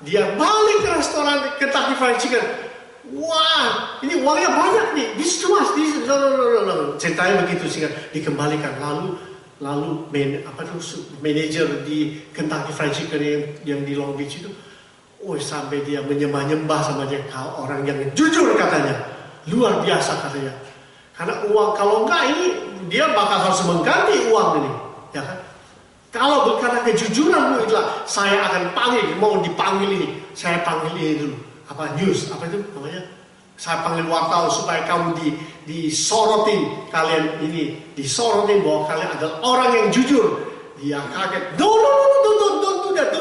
Dia balik ke restoran Kentucky Fried Chicken. Wah, ini uangnya banyak nih. This too much. No. Ceritanya begitu sehingga dikembalikan. Lalu manajer di Kentucky Fried Chicken yang di Long Beach itu, sampai dia menyembah sama dia, orang yang jujur katanya, luar biasa katanya. Karena uang kalau enggak ini dia bakal harus mengganti uang ini, ya kan? Kalau karena kejujuranmu itulah saya akan panggil, mau dipanggil ini, saya panggil ini dulu, news, apa itu namanya? Saya panggil wartawan supaya kamu disorotin, kalian ini disorotin bahwa kalian adalah orang yang jujur. Dia kaget, don't do that.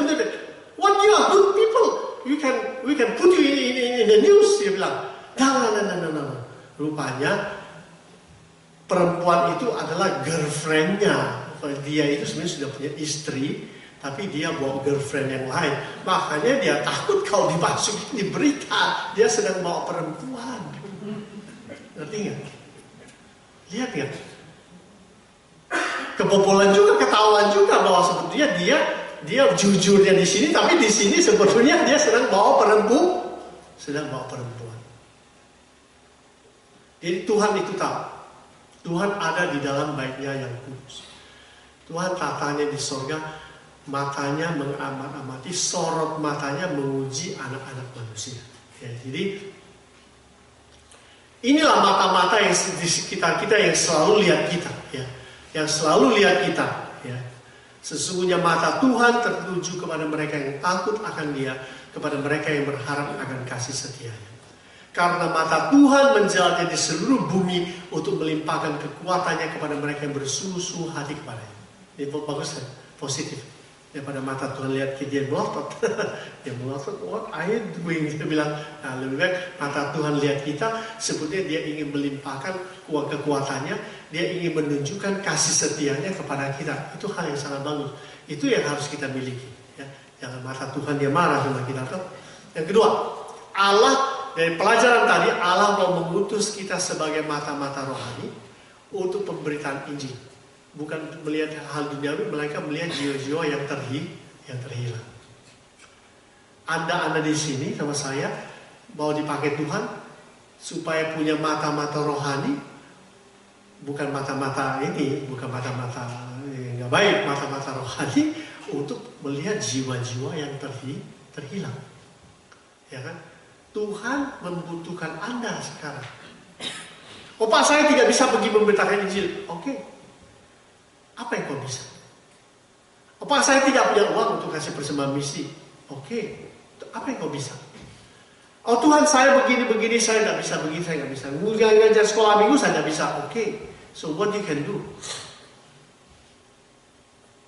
What you are good people, we can put you in the news. Dia bilang, no. Rupanya perempuan itu adalah girlfriendnya. Dia itu sebenarnya sudah punya istri, tapi dia bawa girlfriend yang lain. Makanya dia takut kalau dimasukin di berita dia sedang bawa perempuan. Ngerti nggak? Lihat nggak? Kebobolan juga, ketahuan juga bahwa sebetulnya dia jujurnya di sini, tapi di sini sebetulnya dia sedang bawa perempuan. Jadi Tuhan itu tahu. Tuhan ada di dalam baitnya yang kudus. Tuhan tatanya di sorga, matanya mengamat-amati, sorot matanya menguji anak-anak manusia. Ya, jadi inilah mata-mata yang di sekitar kita yang selalu lihat kita, ya, yang selalu lihat kita. Ya. Sesungguhnya mata Tuhan tertuju kepada mereka yang takut akan Dia, kepada mereka yang berharap akan kasih setianya. Karena mata Tuhan menjalankan di seluruh bumi untuk melimpahkan kekuatannya kepada mereka yang bersungguh-sungguh hati kepadanya. Ini bagus kan? Positif. Daripada mata Tuhan lihat dia melotot. Dia melotot, what are you doing? Dia bilang, lebih baik mata Tuhan lihat kita, sebetulnya dia ingin melimpahkan kekuatannya, dia ingin menunjukkan kasih setianya kepada kita. Itu hal yang sangat bagus. Itu yang harus kita miliki. Ya. Jangan mata Tuhan dia marah sama kita. Yang kedua, Allah. Dari pelajaran tadi, Allah mau mengutus kita sebagai mata-mata rohani untuk pemberitaan Injil. Bukan melihat hal duniawi, melainkan melihat jiwa-jiwa yang terhilang. Anda di sini sama saya mau dipakai Tuhan supaya punya mata-mata rohani, bukan mata-mata ini, bukan mata-mata nggak baik, mata-mata rohani untuk melihat jiwa-jiwa yang terhilang. Ya kan? Tuhan membutuhkan Anda sekarang. Pak, saya tidak bisa pergi memberitakan Injil. Oke. Apa yang kau bisa? Pak, saya tidak punya uang untuk kasih persembahan misi. Oke. Apa yang kau bisa? Oh Tuhan, saya begini, saya tidak bisa begini, saya tidak bisa. Ngajar sekolah minggu saya tidak bisa. Oke. So what you can do?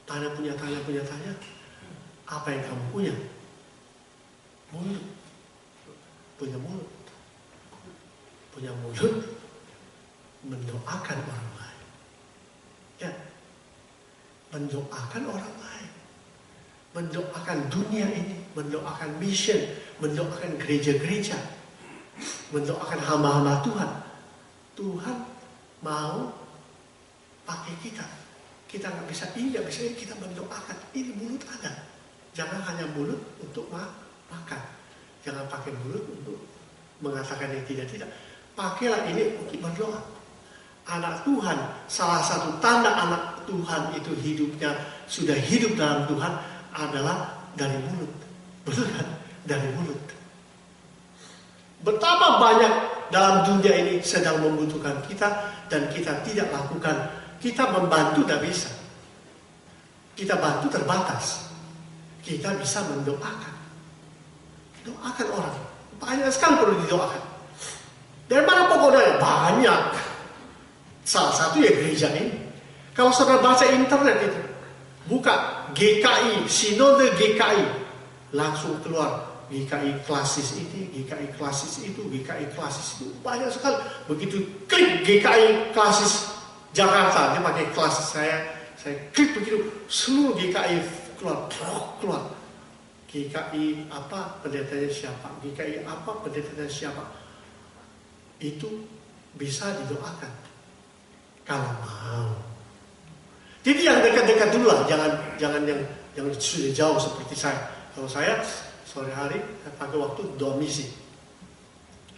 Tanya. Apa yang kamu punya? Mulut. Punya mulut mendoakan orang lain, ya, mendoakan orang lain. mendoakan dunia ini, mendoakan mission, mendoakan gereja-gereja, mendoakan hamba-hamba Tuhan. Tuhan mau pakai kita. Kita nggak bisa ini, nggak bisa ini, kita mendoakan. Ini mulut ada. Jangan hanya mulut untuk makan. Jangan pakai mulut untuk mengatakan yang tidak-tidak. Pakailah ini untuk berdoa. Anak Tuhan, salah satu tanda anak Tuhan itu hidupnya sudah hidup dalam Tuhan adalah dari mulut. Betul kan? Dari mulut. Betapa banyak dalam dunia ini sedang membutuhkan kita dan kita tidak lakukan. Kita membantu tidak bisa. Kita bantu terbatas. Kita bisa mendoakan. Doakan orang. Banyak sekali perlu didoakan. Dari mana pokoknya? Banyak. Salah satu ya gereja ini. Kalau saudara baca internet itu, buka GKI, Sinode GKI, langsung keluar GKI klasis ini, GKI klasis itu, GKI klasis itu, banyak sekali. Begitu klik GKI klasis Jakarta, dia pakai klasis saya klik begitu, seluruh GKI keluar. GKI apa pendetanya siapa, GKI apa pendetanya siapa, itu bisa didoakan kalau mau. Jadi yang dekat-dekat dulu lah, jangan yang sudah jauh seperti saya. Kalau saya sore hari saya pakai waktu 2 misi.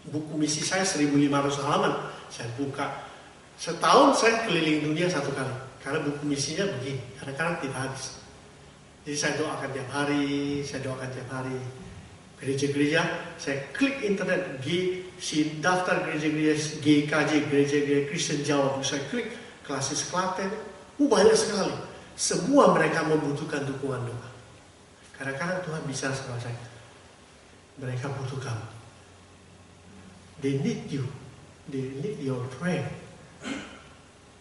Buku misi saya 1.500 halaman. Saya buka. Setahun saya keliling dunia 1 kali. Karena buku misinya begini. Kadang-kadang tidak habis. Jadi saya doakan tiap hari. Gereja-gereja, saya klik internet daftar gereja-gereja GKJ, gereja-gereja Kristen Jawa. Saya klik klasis Klaten. Banyak sekali. Semua mereka membutuhkan dukungan doa. Kadang-kadang Tuhan bisa sama saya. Mereka butuh kamu. They need you. They need your prayer.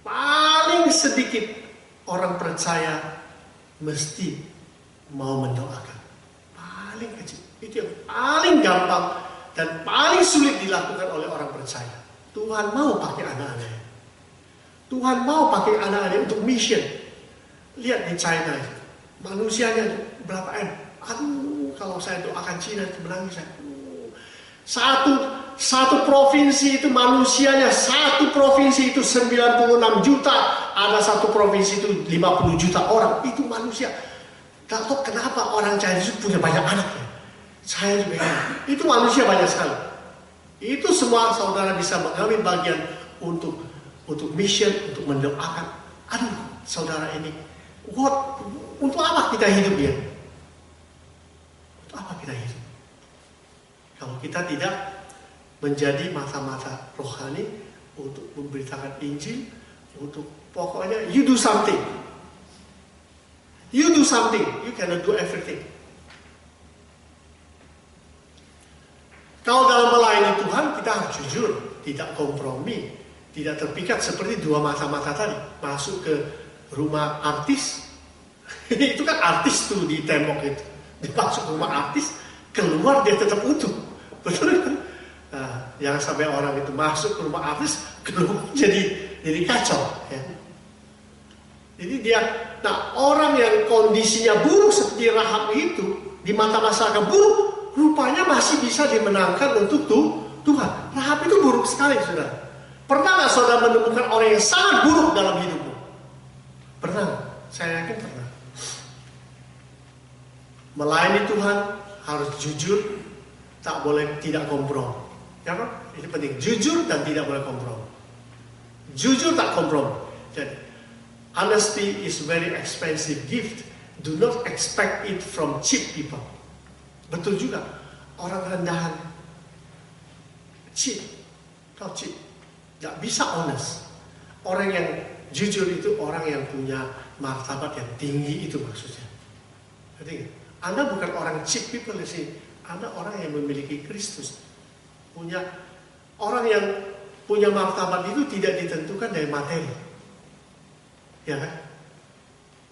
Paling sedikit orang percaya mesti mau mendoakan. Paling kecil. Itu yang paling gampang dan paling sulit dilakukan oleh orang percaya. Tuhan mau pakai anak-anaknya. Tuhan mau pakai anak-anaknya untuk mission. Lihat di China, manusianya berapa M? Aduh, kalau saya doakan Cina itu menangis saya. Satu provinsi itu manusianya, satu provinsi itu 96 juta, ada satu provinsi itu 50 juta orang, itu manusia. Tak tahu kenapa orang China itu punya banyak anak ya. Saya juga itu manusia banyak sekali. Itu semua saudara bisa mengambil bagian untuk mission, untuk mendoakan. Aduh, saudara ini, untuk apa kita hidup ya? Untuk apa kita hidup? Kalau kita tidak menjadi mata-mata rohani untuk memberitakan Injil, untuk pokoknya you do something. You do something, you cannot do everything. Kalau dalam melayani Tuhan kita harus jujur, tidak kompromi, tidak terpikat seperti 2 mata-mata tadi. Masuk ke rumah artis, itu kan artis tuh di tembok itu. Dia masuk ke rumah artis, keluar dia tetap utuh. Betul kan? Nah, jangan sampai orang itu masuk ke rumah artis, keluar jadi kacau. Ya. Jadi orang yang kondisinya buruk seperti Rahab itu, di mata masyarakat buruk, rupanya masih bisa dimenangkan untuk Tuhan. Rahab itu buruk sekali, saudara. Pernah nggak saudara menemukan orang yang sangat buruk dalam hidupmu? Pernah? Saya yakin pernah. Melayani Tuhan harus jujur, tak boleh tidak kompromi. Ya kan? Ini penting. Jujur dan tidak boleh kompromi. Jujur tak kompromi. Jadi, honesty is very expensive gift. Do not expect it from cheap people. Betul juga. Orang rendahan cheap. Kau cheap. Gak bisa honest. Orang yang jujur itu orang yang punya martabat yang tinggi, itu maksudnya. Jadi, Anda bukan orang cheap people di sini. Anda orang yang memiliki Kristus. Orang yang punya martabat itu tidak ditentukan dari materi. Ya kan?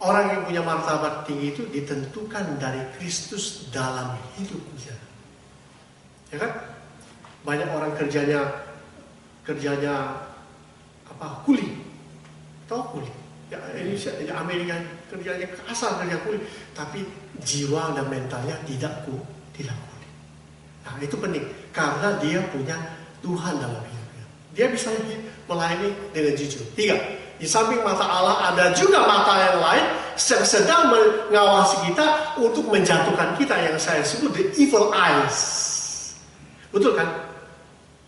Orang yang punya martabat tinggi itu ditentukan dari Kristus dalam hidupnya. Ya kan? Banyak orang kerjanya kuli. Tahu kuli? Ya, Indonesia, ya Amerika kerjanya kasar, kerja kulit, tapi jiwa dan mentalnya tidak kulit. Nah itu penting, karena dia punya Tuhan dalam hidupnya. Dia bisa melayani dengan jujur. 3. Di samping mata Allah ada juga mata yang lain yang sedang mengawasi kita untuk menjatuhkan kita, yang saya sebut the evil eyes. Betul kan?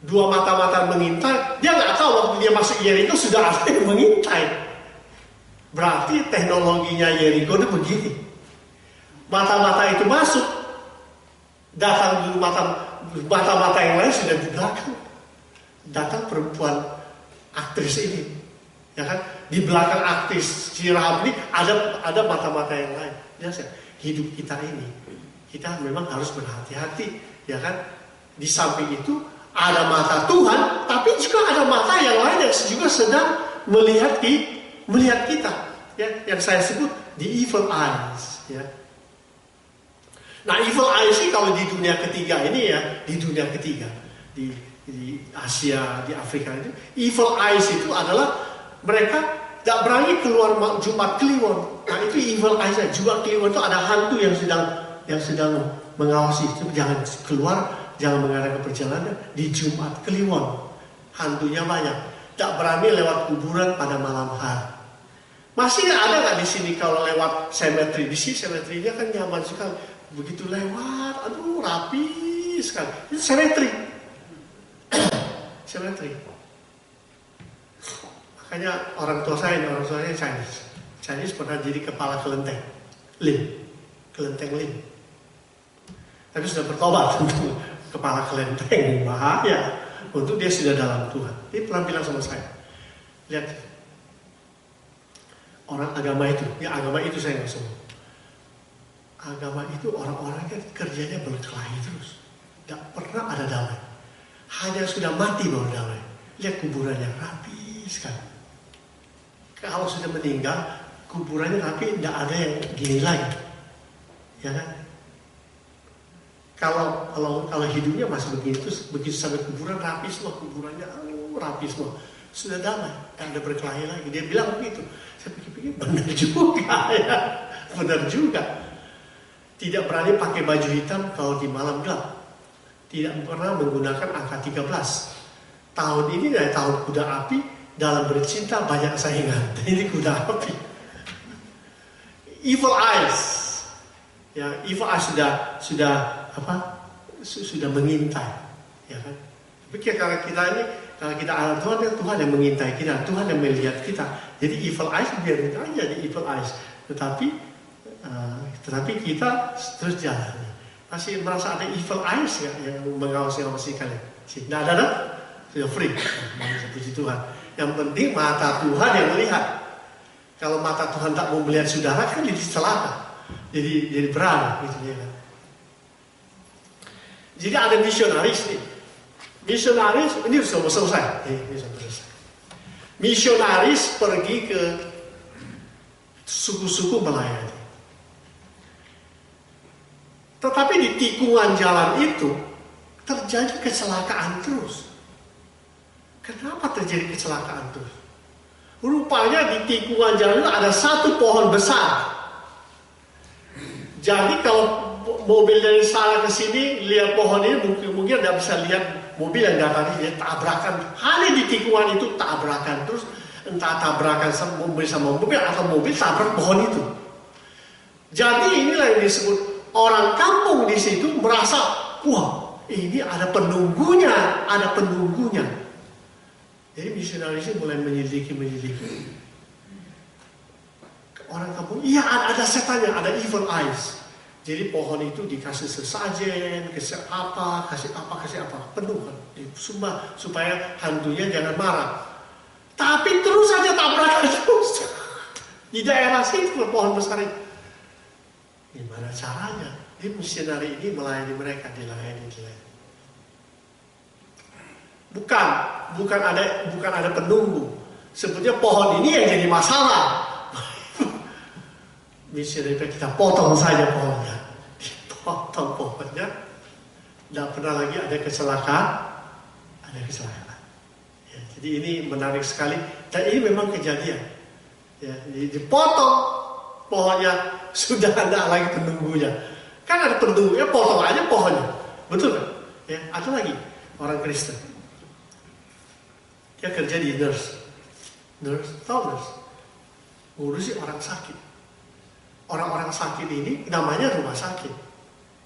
2 mata-mata mengintai, dia nggak tahu waktu dia masuk Yeriko sudah ada yang mengintai. Berarti teknologinya Yeriko itu begini. Mata-mata itu masuk, datang dulu mata-mata yang lain sudah di belakang. Datang perempuan aktris ini, ya kan? Di belakang aktris si Rahab ini ada mata-mata yang lain. Ya, hidup kita ini, kita memang harus berhati-hati, ya kan? Di samping itu ada mata Tuhan, tapi juga ada mata yang lain yang juga sedang melihat kita, ya, yang saya sebut the evil eyes, ya. Nah, evil eyes ini kalau di dunia ketiga ini ya, di dunia ketiga, di Asia, di Afrika itu, evil eyes itu adalah mereka tidak berani keluar Jumat Kliwon. Nah, itu evil eyes. Jumat Kliwon itu ada hantu yang sedang mengawasi, itu jangan keluar, jangan mengadakan perjalanan di Jumat Kliwon. Hantunya banyak. Tak berani lewat kuburan pada malam hari. Masih ada nggak di sini kalau lewat cemetery? Di sini cemetery-nya kan nyaman sekali. Begitu lewat, aduh rapi sekali. Itu cemetery. Cemetery. Makanya orang tua saya Chinese. Chinese pernah jadi kepala kelenteng. Kelenteng Lim. Tapi sudah bertobat tentu. Kepala kelenteng bahaya. Untuk dia sudah dalam Tuhan. Dia pernah bilang sama saya, lihat orang agama itu, ya agama itu saya nggak semua. Agama itu orang-orangnya kerjanya berkelahi terus, tidak pernah ada damai. Hanya sudah mati baru damai. Lihat kuburannya rapi sekali. Kalau sudah meninggal, kuburannya rapi, tidak ada yang gini lagi, ya kan? Kalau hidupnya masih begitu sampai kuburan rapi semua, kuburannya rapi semua, sudah damai, tidak ada berkelahi lagi. Dia bilang begitu. Saya pikir benar juga, ya, benar juga. Tidak berani pakai baju hitam kalau di malam gelap. Tidak pernah menggunakan angka 13. Tahun ini dari tahun kuda api, dalam bercinta banyak saingan. Ini kuda api. Evil eyes, ya, evil eyes sudah mengintai, ya kan? Tapi kalau kita anak Tuhan, ya Tuhan yang mengintai kita, Tuhan yang melihat kita. Jadi evil eyes biarin aja di evil eyes. Tetapi kita terus jalan. Masih merasa ada evil eyes ya, yang mengawasi kalian? Tidak ada, sudah free. Puji Tuhan. Yang penting mata Tuhan yang melihat. Kalau mata Tuhan tak mau melihat saudara kan jadi celaka, jadi berat, gitu ya kan? Jadi ada misionaris nih. Misionaris, ini sudah selesai. Misionaris pergi ke suku-suku melayani. Tetapi di tikungan jalan itu terjadi kecelakaan terus. Kenapa terjadi kecelakaan terus? Rupanya di tikungan jalan itu ada satu pohon besar. Jadi kalau mobil dari sana ke sini lihat pohon ini mungkin tidak bisa lihat mobil yang datang, dia tabrakan. Hanya di tikungan itu tabrakan terus, entah tabrakan mobil sama mobil atau mobil tabrak pohon itu. Jadi inilah yang disebut orang kampung di situ merasa, wah ini ada penunggunya. Jadi misionaris mulai menyelidiki. Orang kampung, iya ada setannya, ada evil eyes. Jadi pohon itu dikasih sesajen, kasih apa, penuh kan, supaya hantunya jangan marah. Tapi terus saja tabrakan terus di daerah situ pohon besar itu. Gimana caranya? Di misionari ini melayani mereka, dilayani. Bukan ada penunggu. Sebetulnya pohon ini yang jadi masalah. Misalnya kita potong saja pohonnya, dipotong pohonnya, tidak pernah lagi ada kecelakaan. Ya, jadi ini menarik sekali, dan ini memang kejadian. Ya, dipotong, pohonnya sudah ada lagi penunggunya. Kan ada penunggunya, potong aja pohonnya. Betul kan? Ya, ada lagi orang Kristen. Dia kerja di nurse. Tahu nurse? Ngurusi orang sakit. Orang-orang sakit ini namanya rumah sakit.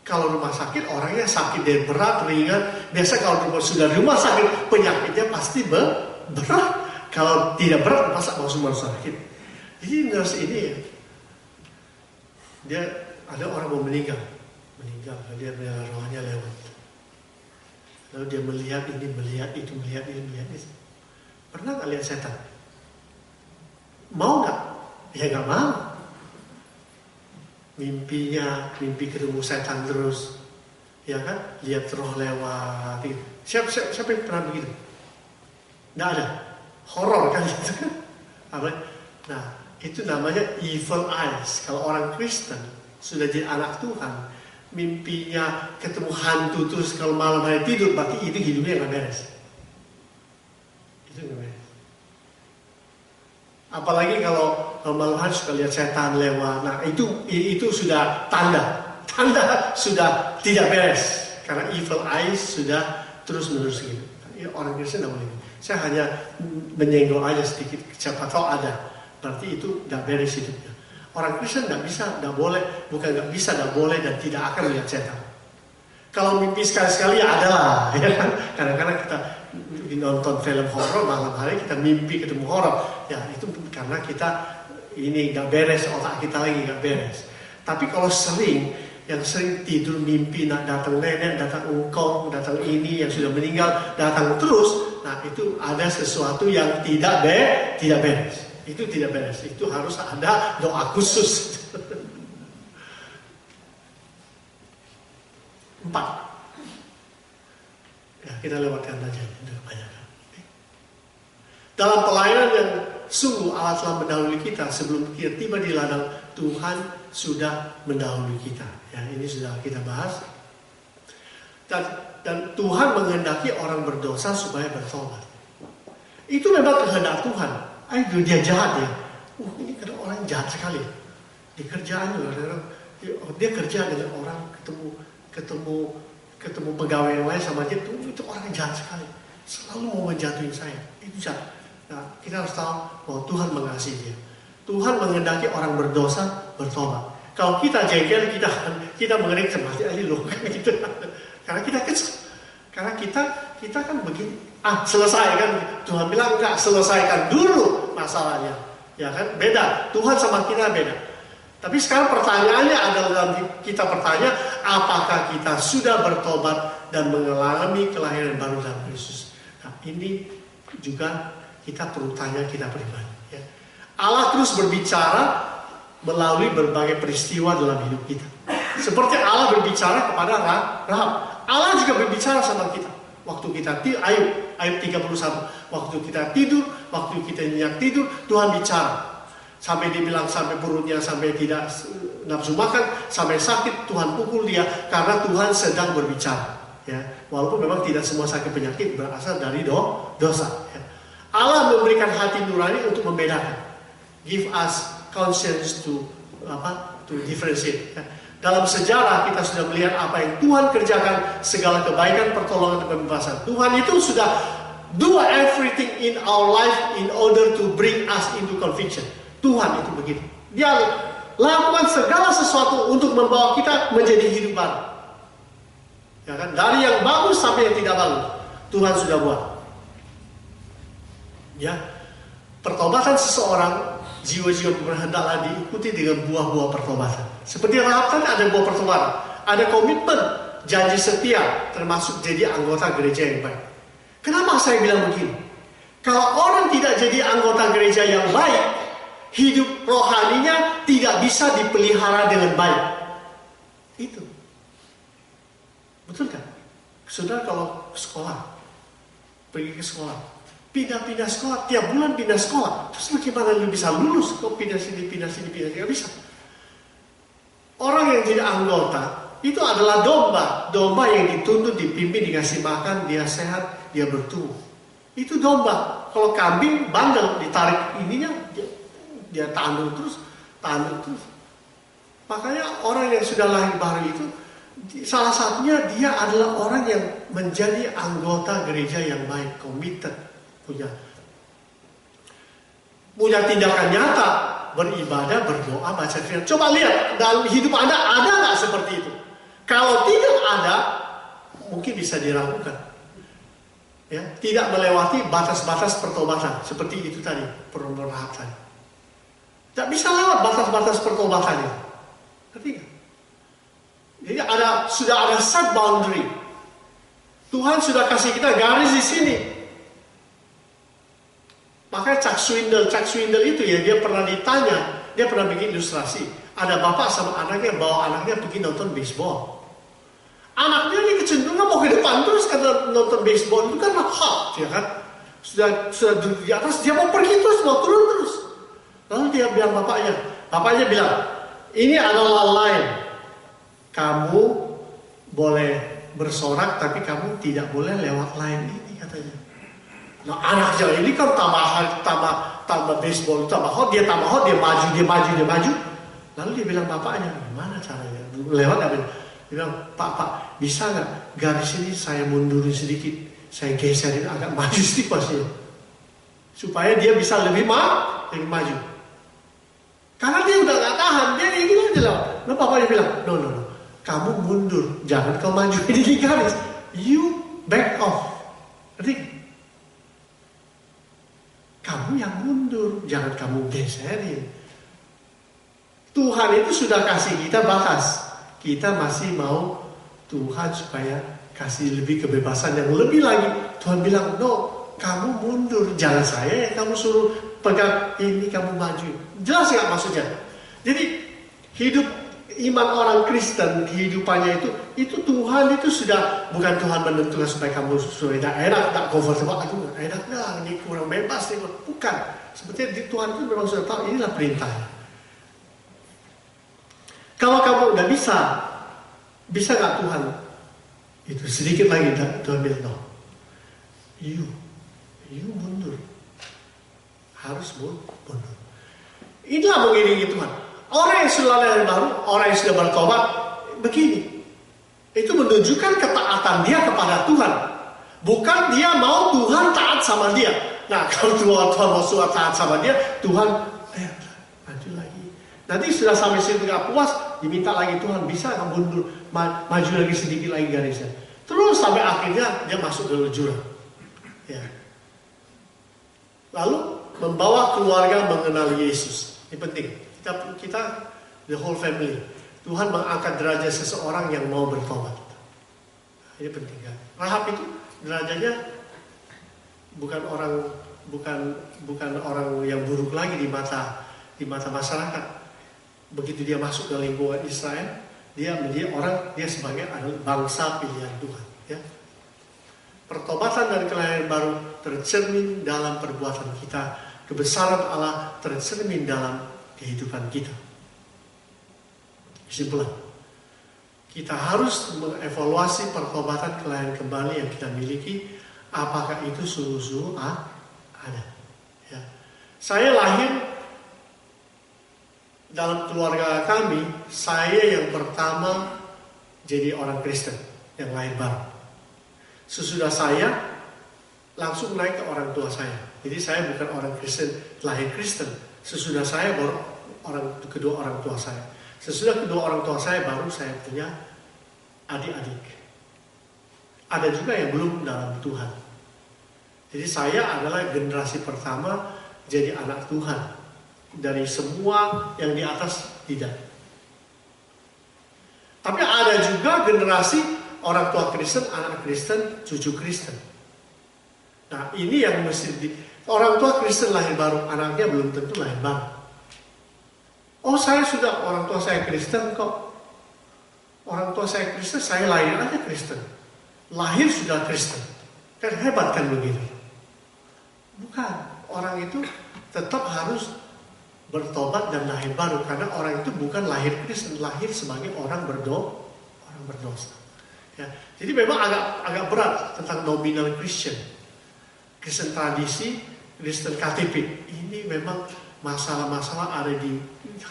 Kalau rumah sakit, orangnya sakit dari berat, ringan. Biasa kalau sudah rumah sakit, penyakitnya pasti berat. Kalau tidak berat, masa mau semua sakit. Jadi nurse ini, dia ada orang mau meninggal, dia melihat rohnya lewat. Lalu dia melihat ini, melihat itu, melihat ini, melihat itu. Pernah nggak lihat setan? Mau nggak? Ya nggak mau. Mimpi ketemu setan terus, ya kan? Lihat roh lewat. Siapa yang pernah begitu? Nggak ada. Horor kan itu kan? Nah, itu namanya evil eyes. Kalau orang Kristen sudah jadi anak Tuhan, mimpinya ketemu hantu terus kalau malam hari tidur, berarti itu hidupnya nggak beres. Itu nggak beres. Apalagi kalau malam hari suka lihat setan lewat, nah itu sudah tanda sudah tidak beres karena evil eyes sudah terus menerus gitu. Orang Kristen tidak boleh. Saya hanya menyenggol aja sedikit, siapa tahu ada, berarti itu tidak beres hidupnya. Orang Kristen tidak bisa, tidak boleh, bukan tidak bisa, tidak boleh dan tidak akan melihat setan. Kalau mimpi sekali-sekali ya adalah, ya kan? Kadang-kadang kita nonton film horor malam hari kita mimpi ketemu horor, ya itu karena kita ini nggak beres, otak kita lagi nggak beres. Tapi kalau yang sering tidur mimpi nak datang nenek, datang engkong, datang ini yang sudah meninggal, datang terus, nah itu ada sesuatu yang tidak beres. Itu tidak beres. Itu harus ada doa khusus. 4. Ya, kita lewatkan aja, kebanyakan. Dalam pelayanan yang sungguh Allah telah mendahului kita sebelum kita tiba di ladang, Tuhan sudah mendahului kita. Ya, ini sudah kita bahas. Dan Tuhan menghendaki orang berdosa supaya bertobat. Itu memang kehendak Tuhan. Ayo dia jahat ya. Ini karena orang jahat sekali. Di kerjaan juga, dia kerja dengan orang ketemu pegawai yang lain sama dia, itu orang jahat sekali. Selalu mau menjatuhin saya. Itu jahat. Nah, kita harus tahu bahwa Tuhan mengasihi dia. Tuhan menghendaki orang berdosa bertobat. Kalau kita jengkel, kita mengerik seperti aja loh kan gitu. Karena kita kesel. Karena kita kan begini. Selesai kan. Tuhan bilang enggak, selesaikan dulu masalahnya. Ya kan? Beda. Tuhan sama kita beda. Tapi sekarang pertanyaannya adalah dalam kita bertanya, apakah kita sudah bertobat dan mengalami kelahiran baru dalam Kristus? Nah, ini juga kita perlu tanya kita pribadi. Ya. Allah terus berbicara melalui berbagai peristiwa dalam hidup kita. Seperti Allah berbicara kepada Rahab. Allah juga berbicara sama kita. Waktu kita Ayub 31. Waktu kita tidur, waktu kita nyenyak tidur, Tuhan bicara. Sampai dibilang sampai perutnya sampai tidak nafsu makan, sampai sakit Tuhan pukul dia karena Tuhan sedang berbicara. Ya, walaupun memang tidak semua sakit penyakit berasal dari dosa. Ya. Allah memberikan hati nurani untuk membedakan. Give us conscience to differentiate. Ya. Dalam sejarah kita sudah melihat apa yang Tuhan kerjakan, segala kebaikan, pertolongan, dan pembebasan. Tuhan itu sudah do everything in our life in order to bring us into conviction. Tuhan itu begitu. Dia lakukan segala sesuatu untuk membawa kita menjadi hidup baru. Ya kan? Dari yang bagus sampai yang tidak bagus, Tuhan sudah buat. Ya, pertobatan seseorang, jiwa-jiwa berhendaklah diikuti dengan buah-buah pertobatan. Seperti Rahab tadi ada buah pertobatan, ada komitmen, janji setia, termasuk jadi anggota gereja yang baik. Kenapa saya bilang begini? Kalau orang tidak jadi anggota gereja yang baik, hidup rohaninya tidak bisa dipelihara dengan baik. Itu. Betul kan? Saudara kalau sekolah, pergi ke sekolah, pindah-pindah sekolah, tiap bulan pindah sekolah, terus bagaimana lu bisa lulus? Kok pindah sini, nggak bisa. Orang yang jadi anggota, itu adalah domba yang dituntut, dipimpin, dikasih makan, dia sehat, dia bertumbuh. Itu domba. Kalau kambing bandel, ditarik ininya, dia tanduk terus. Makanya orang yang sudah lahir baru itu, salah satunya dia adalah orang yang menjadi anggota gereja yang baik, komited, punya tindakan nyata, beribadah, berdoa, baca firman. Coba lihat dalam hidup Anda ada nggak seperti itu? Kalau tidak ada, mungkin bisa diragukan. Ya, tidak melewati batas-batas pertobatan seperti itu tadi, permohonan tadi. Tidak bisa lewat batas-batas pertobatannya. Ngerti nggak? Jadi sudah ada set boundary. Tuhan sudah kasih kita garis di sini. Makanya Chuck Swindoll itu ya, dia pernah ditanya, dia pernah bikin ilustrasi. Ada bapak sama anaknya bawa anaknya pergi nonton baseball. Anaknya ini kecenderungan mau ke depan terus karena nonton baseball itu kan hot, ya kan? Sudah duduk di atas, dia mau pergi terus, mau turun terus. Lalu dia bilang bapaknya bilang, ini adalah line. Kamu boleh bersorak tapi kamu tidak boleh lewat line ini, katanya. Nah anaknya ini kan tambah baseball, tambah hot, dia maju. Lalu dia bilang bapaknya, gimana caranya? Lewat apa? Dia bilang, Pak, bisa nggak garis ini saya mundurin sedikit, saya geserin agak maju sedikit pastinya, supaya dia bisa lebih maju. Karena dia udah nggak tahan, dia ingin aja lewat. Lalu bapaknya bilang, no, kamu mundur, jangan kau maju ini di garis, you back off. Ngerti? Kamu yang mundur, jangan kamu geserin. Tuhan itu sudah kasih kita batas. Kita masih mau Tuhan supaya kasih lebih kebebasan yang lebih lagi. Tuhan bilang, no, kamu mundur. Jangan saya yang kamu suruh pegang ini, kamu maju. Jelas nggak maksudnya? Jadi hidup iman orang Kristen, kehidupannya itu Tuhan itu sudah, bukan Tuhan menentukan supaya kamu sudah enak, tak comfortable, aduh enak dah, ini kurang bebas nih. Bukan. Sepertinya Tuhan itu memang sudah tahu inilah perintahnya. Kalau kamu nggak bisa nggak Tuhan? Itu sedikit lagi Tuhan bilang, no, you mundur, harus mundur. Inilah mengiringi Tuhan. Orang yang sudah lahir baru, orang yang sudah bertobat, begini. Itu menunjukkan ketaatan dia kepada Tuhan. Bukan dia mau Tuhan taat sama dia. Nah, kalau Tuhan mau taat sama dia, Tuhan, maju lagi. Nanti sudah sampai situ nggak puas, diminta lagi Tuhan, bisa nggak mundur, maju lagi sedikit lagi garisnya. Terus sampai akhirnya dia masuk ke jurang. Ya. Lalu membawa keluarga mengenal Yesus. Ini penting. Kita the whole family. Tuhan mengangkat derajat seseorang yang mau bertobat. Ini penting kan. Rahab itu derajatnya bukan orang yang buruk lagi di mata masyarakat. Begitu dia masuk ke lingkungan Israel, dia menjadi dia sebagai bangsa pilihan Tuhan. Ya. Pertobatan dan kelahiran baru tercermin dalam perbuatan kita. Kebesaran Allah tercermin dalam kehidupan kita. Kesimpulan, kita harus mengevaluasi pertobatan kelahiran kembali yang kita miliki. Apakah itu sungguh-sungguh ada? Ya. Saya lahir dalam keluarga kami, saya yang pertama jadi orang Kristen yang lahir baru. Sesudah saya langsung naik ke orang tua saya. Jadi saya bukan orang Kristen lahir Kristen. Sesudah saya baru kedua orang tua saya. Sesudah kedua orang tua saya baru saya punya adik-adik. Ada juga yang belum dalam Tuhan. Jadi saya adalah generasi pertama jadi anak Tuhan. Dari semua yang di atas tidak. Tapi ada juga generasi orang tua Kristen, anak Kristen, cucu Kristen. Nah ini yang mesti orang tua Kristen lahir baru, anaknya belum tentu lahir baru. Oh saya sudah, orang tua saya Kristen kok. Orang tua saya Kristen, saya lahir aja Kristen. Lahir sudah Kristen. Kan hebat kan begitu. Bukan, orang itu tetap harus bertobat dan lahir baru, karena orang itu bukan lahir Kristen, lahir sebagai orang berdosa. Ya, jadi memang agak berat tentang nominal Kristen tradisi, Kristen KTP. Ini memang masalah-masalah ada di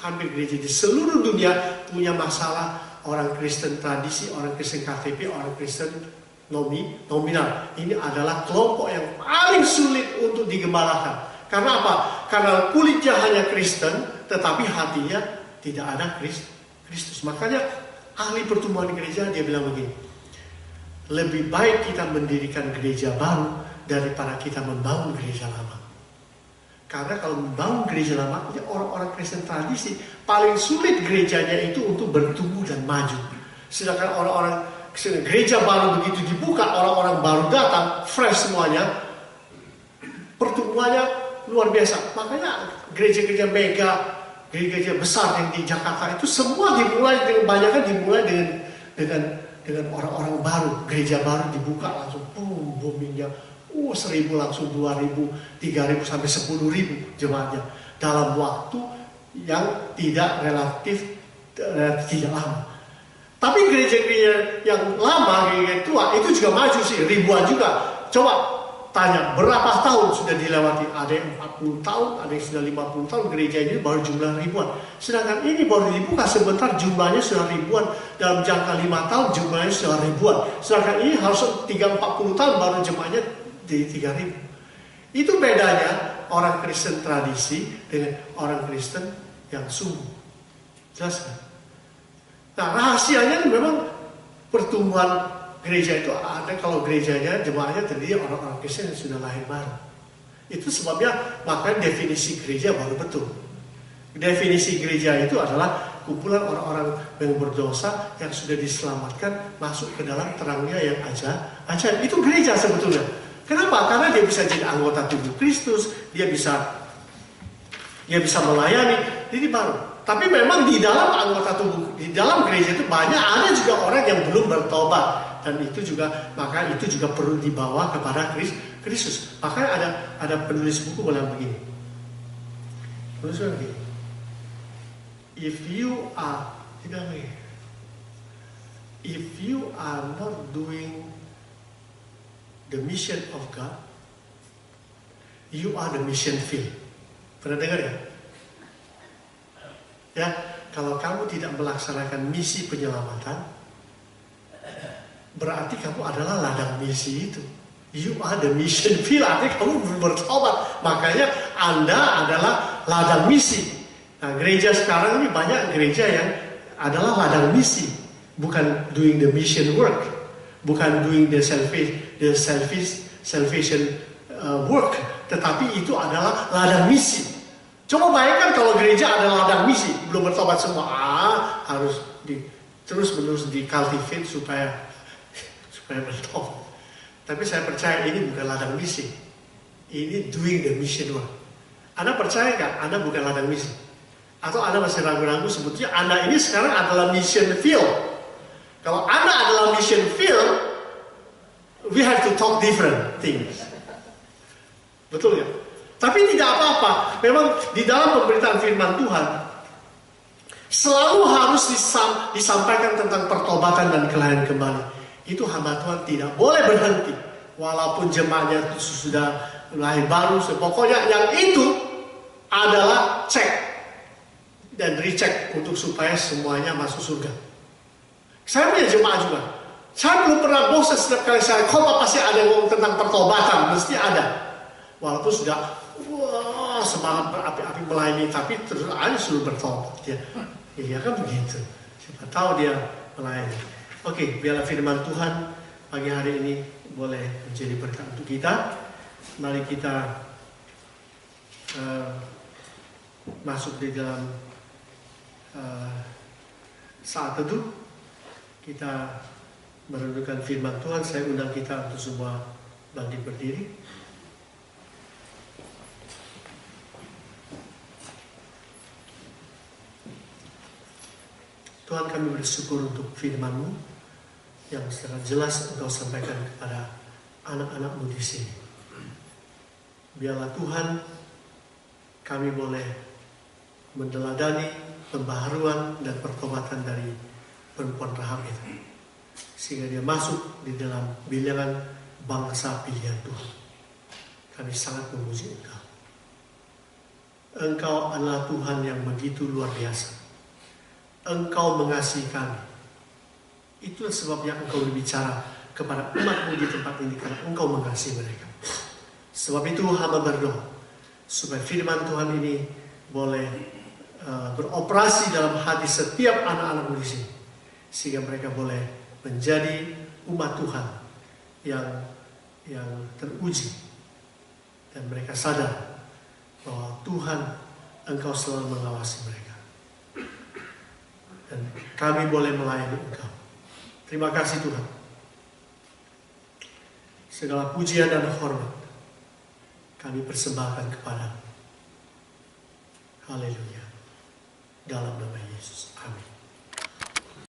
hampir gereja di seluruh dunia punya masalah. Orang Kristen tradisi, orang Kristen KTP, orang Kristen nominal. Ini adalah kelompok yang paling sulit untuk digembalakan. Karena apa? Karena kulitnya hanya Kristen, tetapi hatinya tidak ada Kristus. Makanya ahli pertumbuhan gereja dia bilang begini, lebih baik kita mendirikan gereja baru daripada kita membangun gereja lama. Karena kalau membangun gereja lama, orang-orang Kristen tradisi paling sulit gerejanya itu untuk bertumbuh dan maju. Sedangkan orang-orang gereja baru begitu dibuka, orang-orang baru datang, fresh semuanya, pertumbuhannya luar biasa. Makanya gereja-gereja mega, gereja-gereja besar yang di Jakarta itu semua dimulai dengan orang-orang baru. Gereja baru dibuka langsung, boomingnya. 1.000 langsung 2.000, 3.000 sampai 10.000 jemaatnya dalam waktu yang relatif tidak lama. Tapi gereja-gereja yang lama, gereja tua itu juga maju sih, ribuan juga. Coba tanya berapa tahun sudah dilewati? Ada yang 40 tahun, ada yang sudah 50 tahun. Gereja ini baru jumlah ribuan. Sedangkan ini baru dibuka sebentar, jumlahnya sudah ribuan. Dalam jangka 5 tahun jumlahnya sudah ribuan. Sedangkan ini harus 30-40 tahun baru jemaatnya di 3.000. Itu bedanya orang Kristen tradisi dengan orang Kristen yang sungguh. Jelas kan? Nah, rahasianya memang pertumbuhan gereja itu ada kalau gerejanya, jemaahnya terdiri orang-orang Kristen yang sudah lahir baru. Itu sebabnya makanya definisi gereja baru betul. Definisi gereja itu adalah kumpulan orang-orang yang berdosa yang sudah diselamatkan masuk ke dalam terangnya yang ajaib. Itu gereja sebetulnya. Kenapa? Karena dia bisa jadi anggota tubuh Kristus, dia bisa melayani, jadi baru. Tapi memang di dalam anggota tubuh, di dalam gereja itu ada juga orang yang belum bertobat, dan itu juga perlu dibawa kepada Kristus. Makanya ada penulis buku bilang begini. Penulis begini. If you are not doing the mission of God, you are the mission field. Pernah dengar ya? Ya, kalau kamu tidak melaksanakan misi penyelamatan, berarti kamu adalah ladang misi itu. You are the mission field, artinya kamu belum bertobat. Makanya Anda adalah ladang misi. Nah, gereja sekarang ini banyak gereja yang adalah ladang misi, bukan doing the mission work, bukan doing the salvation work, tetapi itu adalah ladang misi. Coba bayangkan kalau gereja adalah ladang misi, belum bertobat semua, harus terus-menerus dicultivate supaya bertobat. Tapi saya percaya ini bukan ladang misi, ini doing the mission work. Anda percaya nggak? Anda bukan ladang misi, atau Anda masih ragu-ragu? Sebetulnya Anda ini sekarang adalah mission field. Kalau Anda adalah mission field, we have to talk different things. Betul ya? Tapi tidak apa-apa. Memang di dalam pemberitaan firman Tuhan selalu harus disampaikan tentang pertobatan dan kelahiran kembali. Itu hamba Tuhan tidak boleh berhenti. Walaupun jemaatnya sudah lahir baru, pokoknya yang itu adalah cek dan recheck untuk supaya semuanya masuk surga. Saya punya jemaat juga. Saya belum pernah bosan setiap kali saya khotbah pasti ada yang ngomong tentang pertobatan, mesti ada. Walaupun sudah semangat berapi-api melayani, tapi terus aja suruh bertobat. Ya, iya kan begitu. Siapa tahu dia melayani. Oke, biarlah firman Tuhan pagi hari ini boleh menjadi berkat untuk kita. Mari kita masuk di dalam saat teduh. Kita merenungkan firman Tuhan. Saya undang kita untuk semua bangkit berdiri. Tuhan, kami bersyukur untuk firman-Mu yang secara jelas Engkau sampaikan kepada anak-anak-Mu di sini. Biarlah Tuhan kami boleh mendeladani pembaharuan dan pertobatan dari perempuan Rahab itu, sehingga dia masuk di dalam bilangan bangsa pilihan Tuhan. Kami sangat memuji Engkau. Engkau adalah Tuhan yang begitu luar biasa. Engkau mengasihi kami. Itulah sebabnya Engkau berbicara kepada umat-Mu di tempat ini, karena Engkau mengasihi mereka. Sebab itu hamba berdoa supaya firman Tuhan ini boleh beroperasi dalam hati setiap anak-anak-Mu di sini, sehingga mereka boleh menjadi umat Tuhan yang teruji, dan mereka sadar bahwa Tuhan, Engkau selalu mengawasi mereka, dan kami boleh melayani Engkau. Terima kasih Tuhan. Segala pujian dan hormat kami persembahkan kepada-Mu. Haleluya. Dalam nama Yesus. Amin.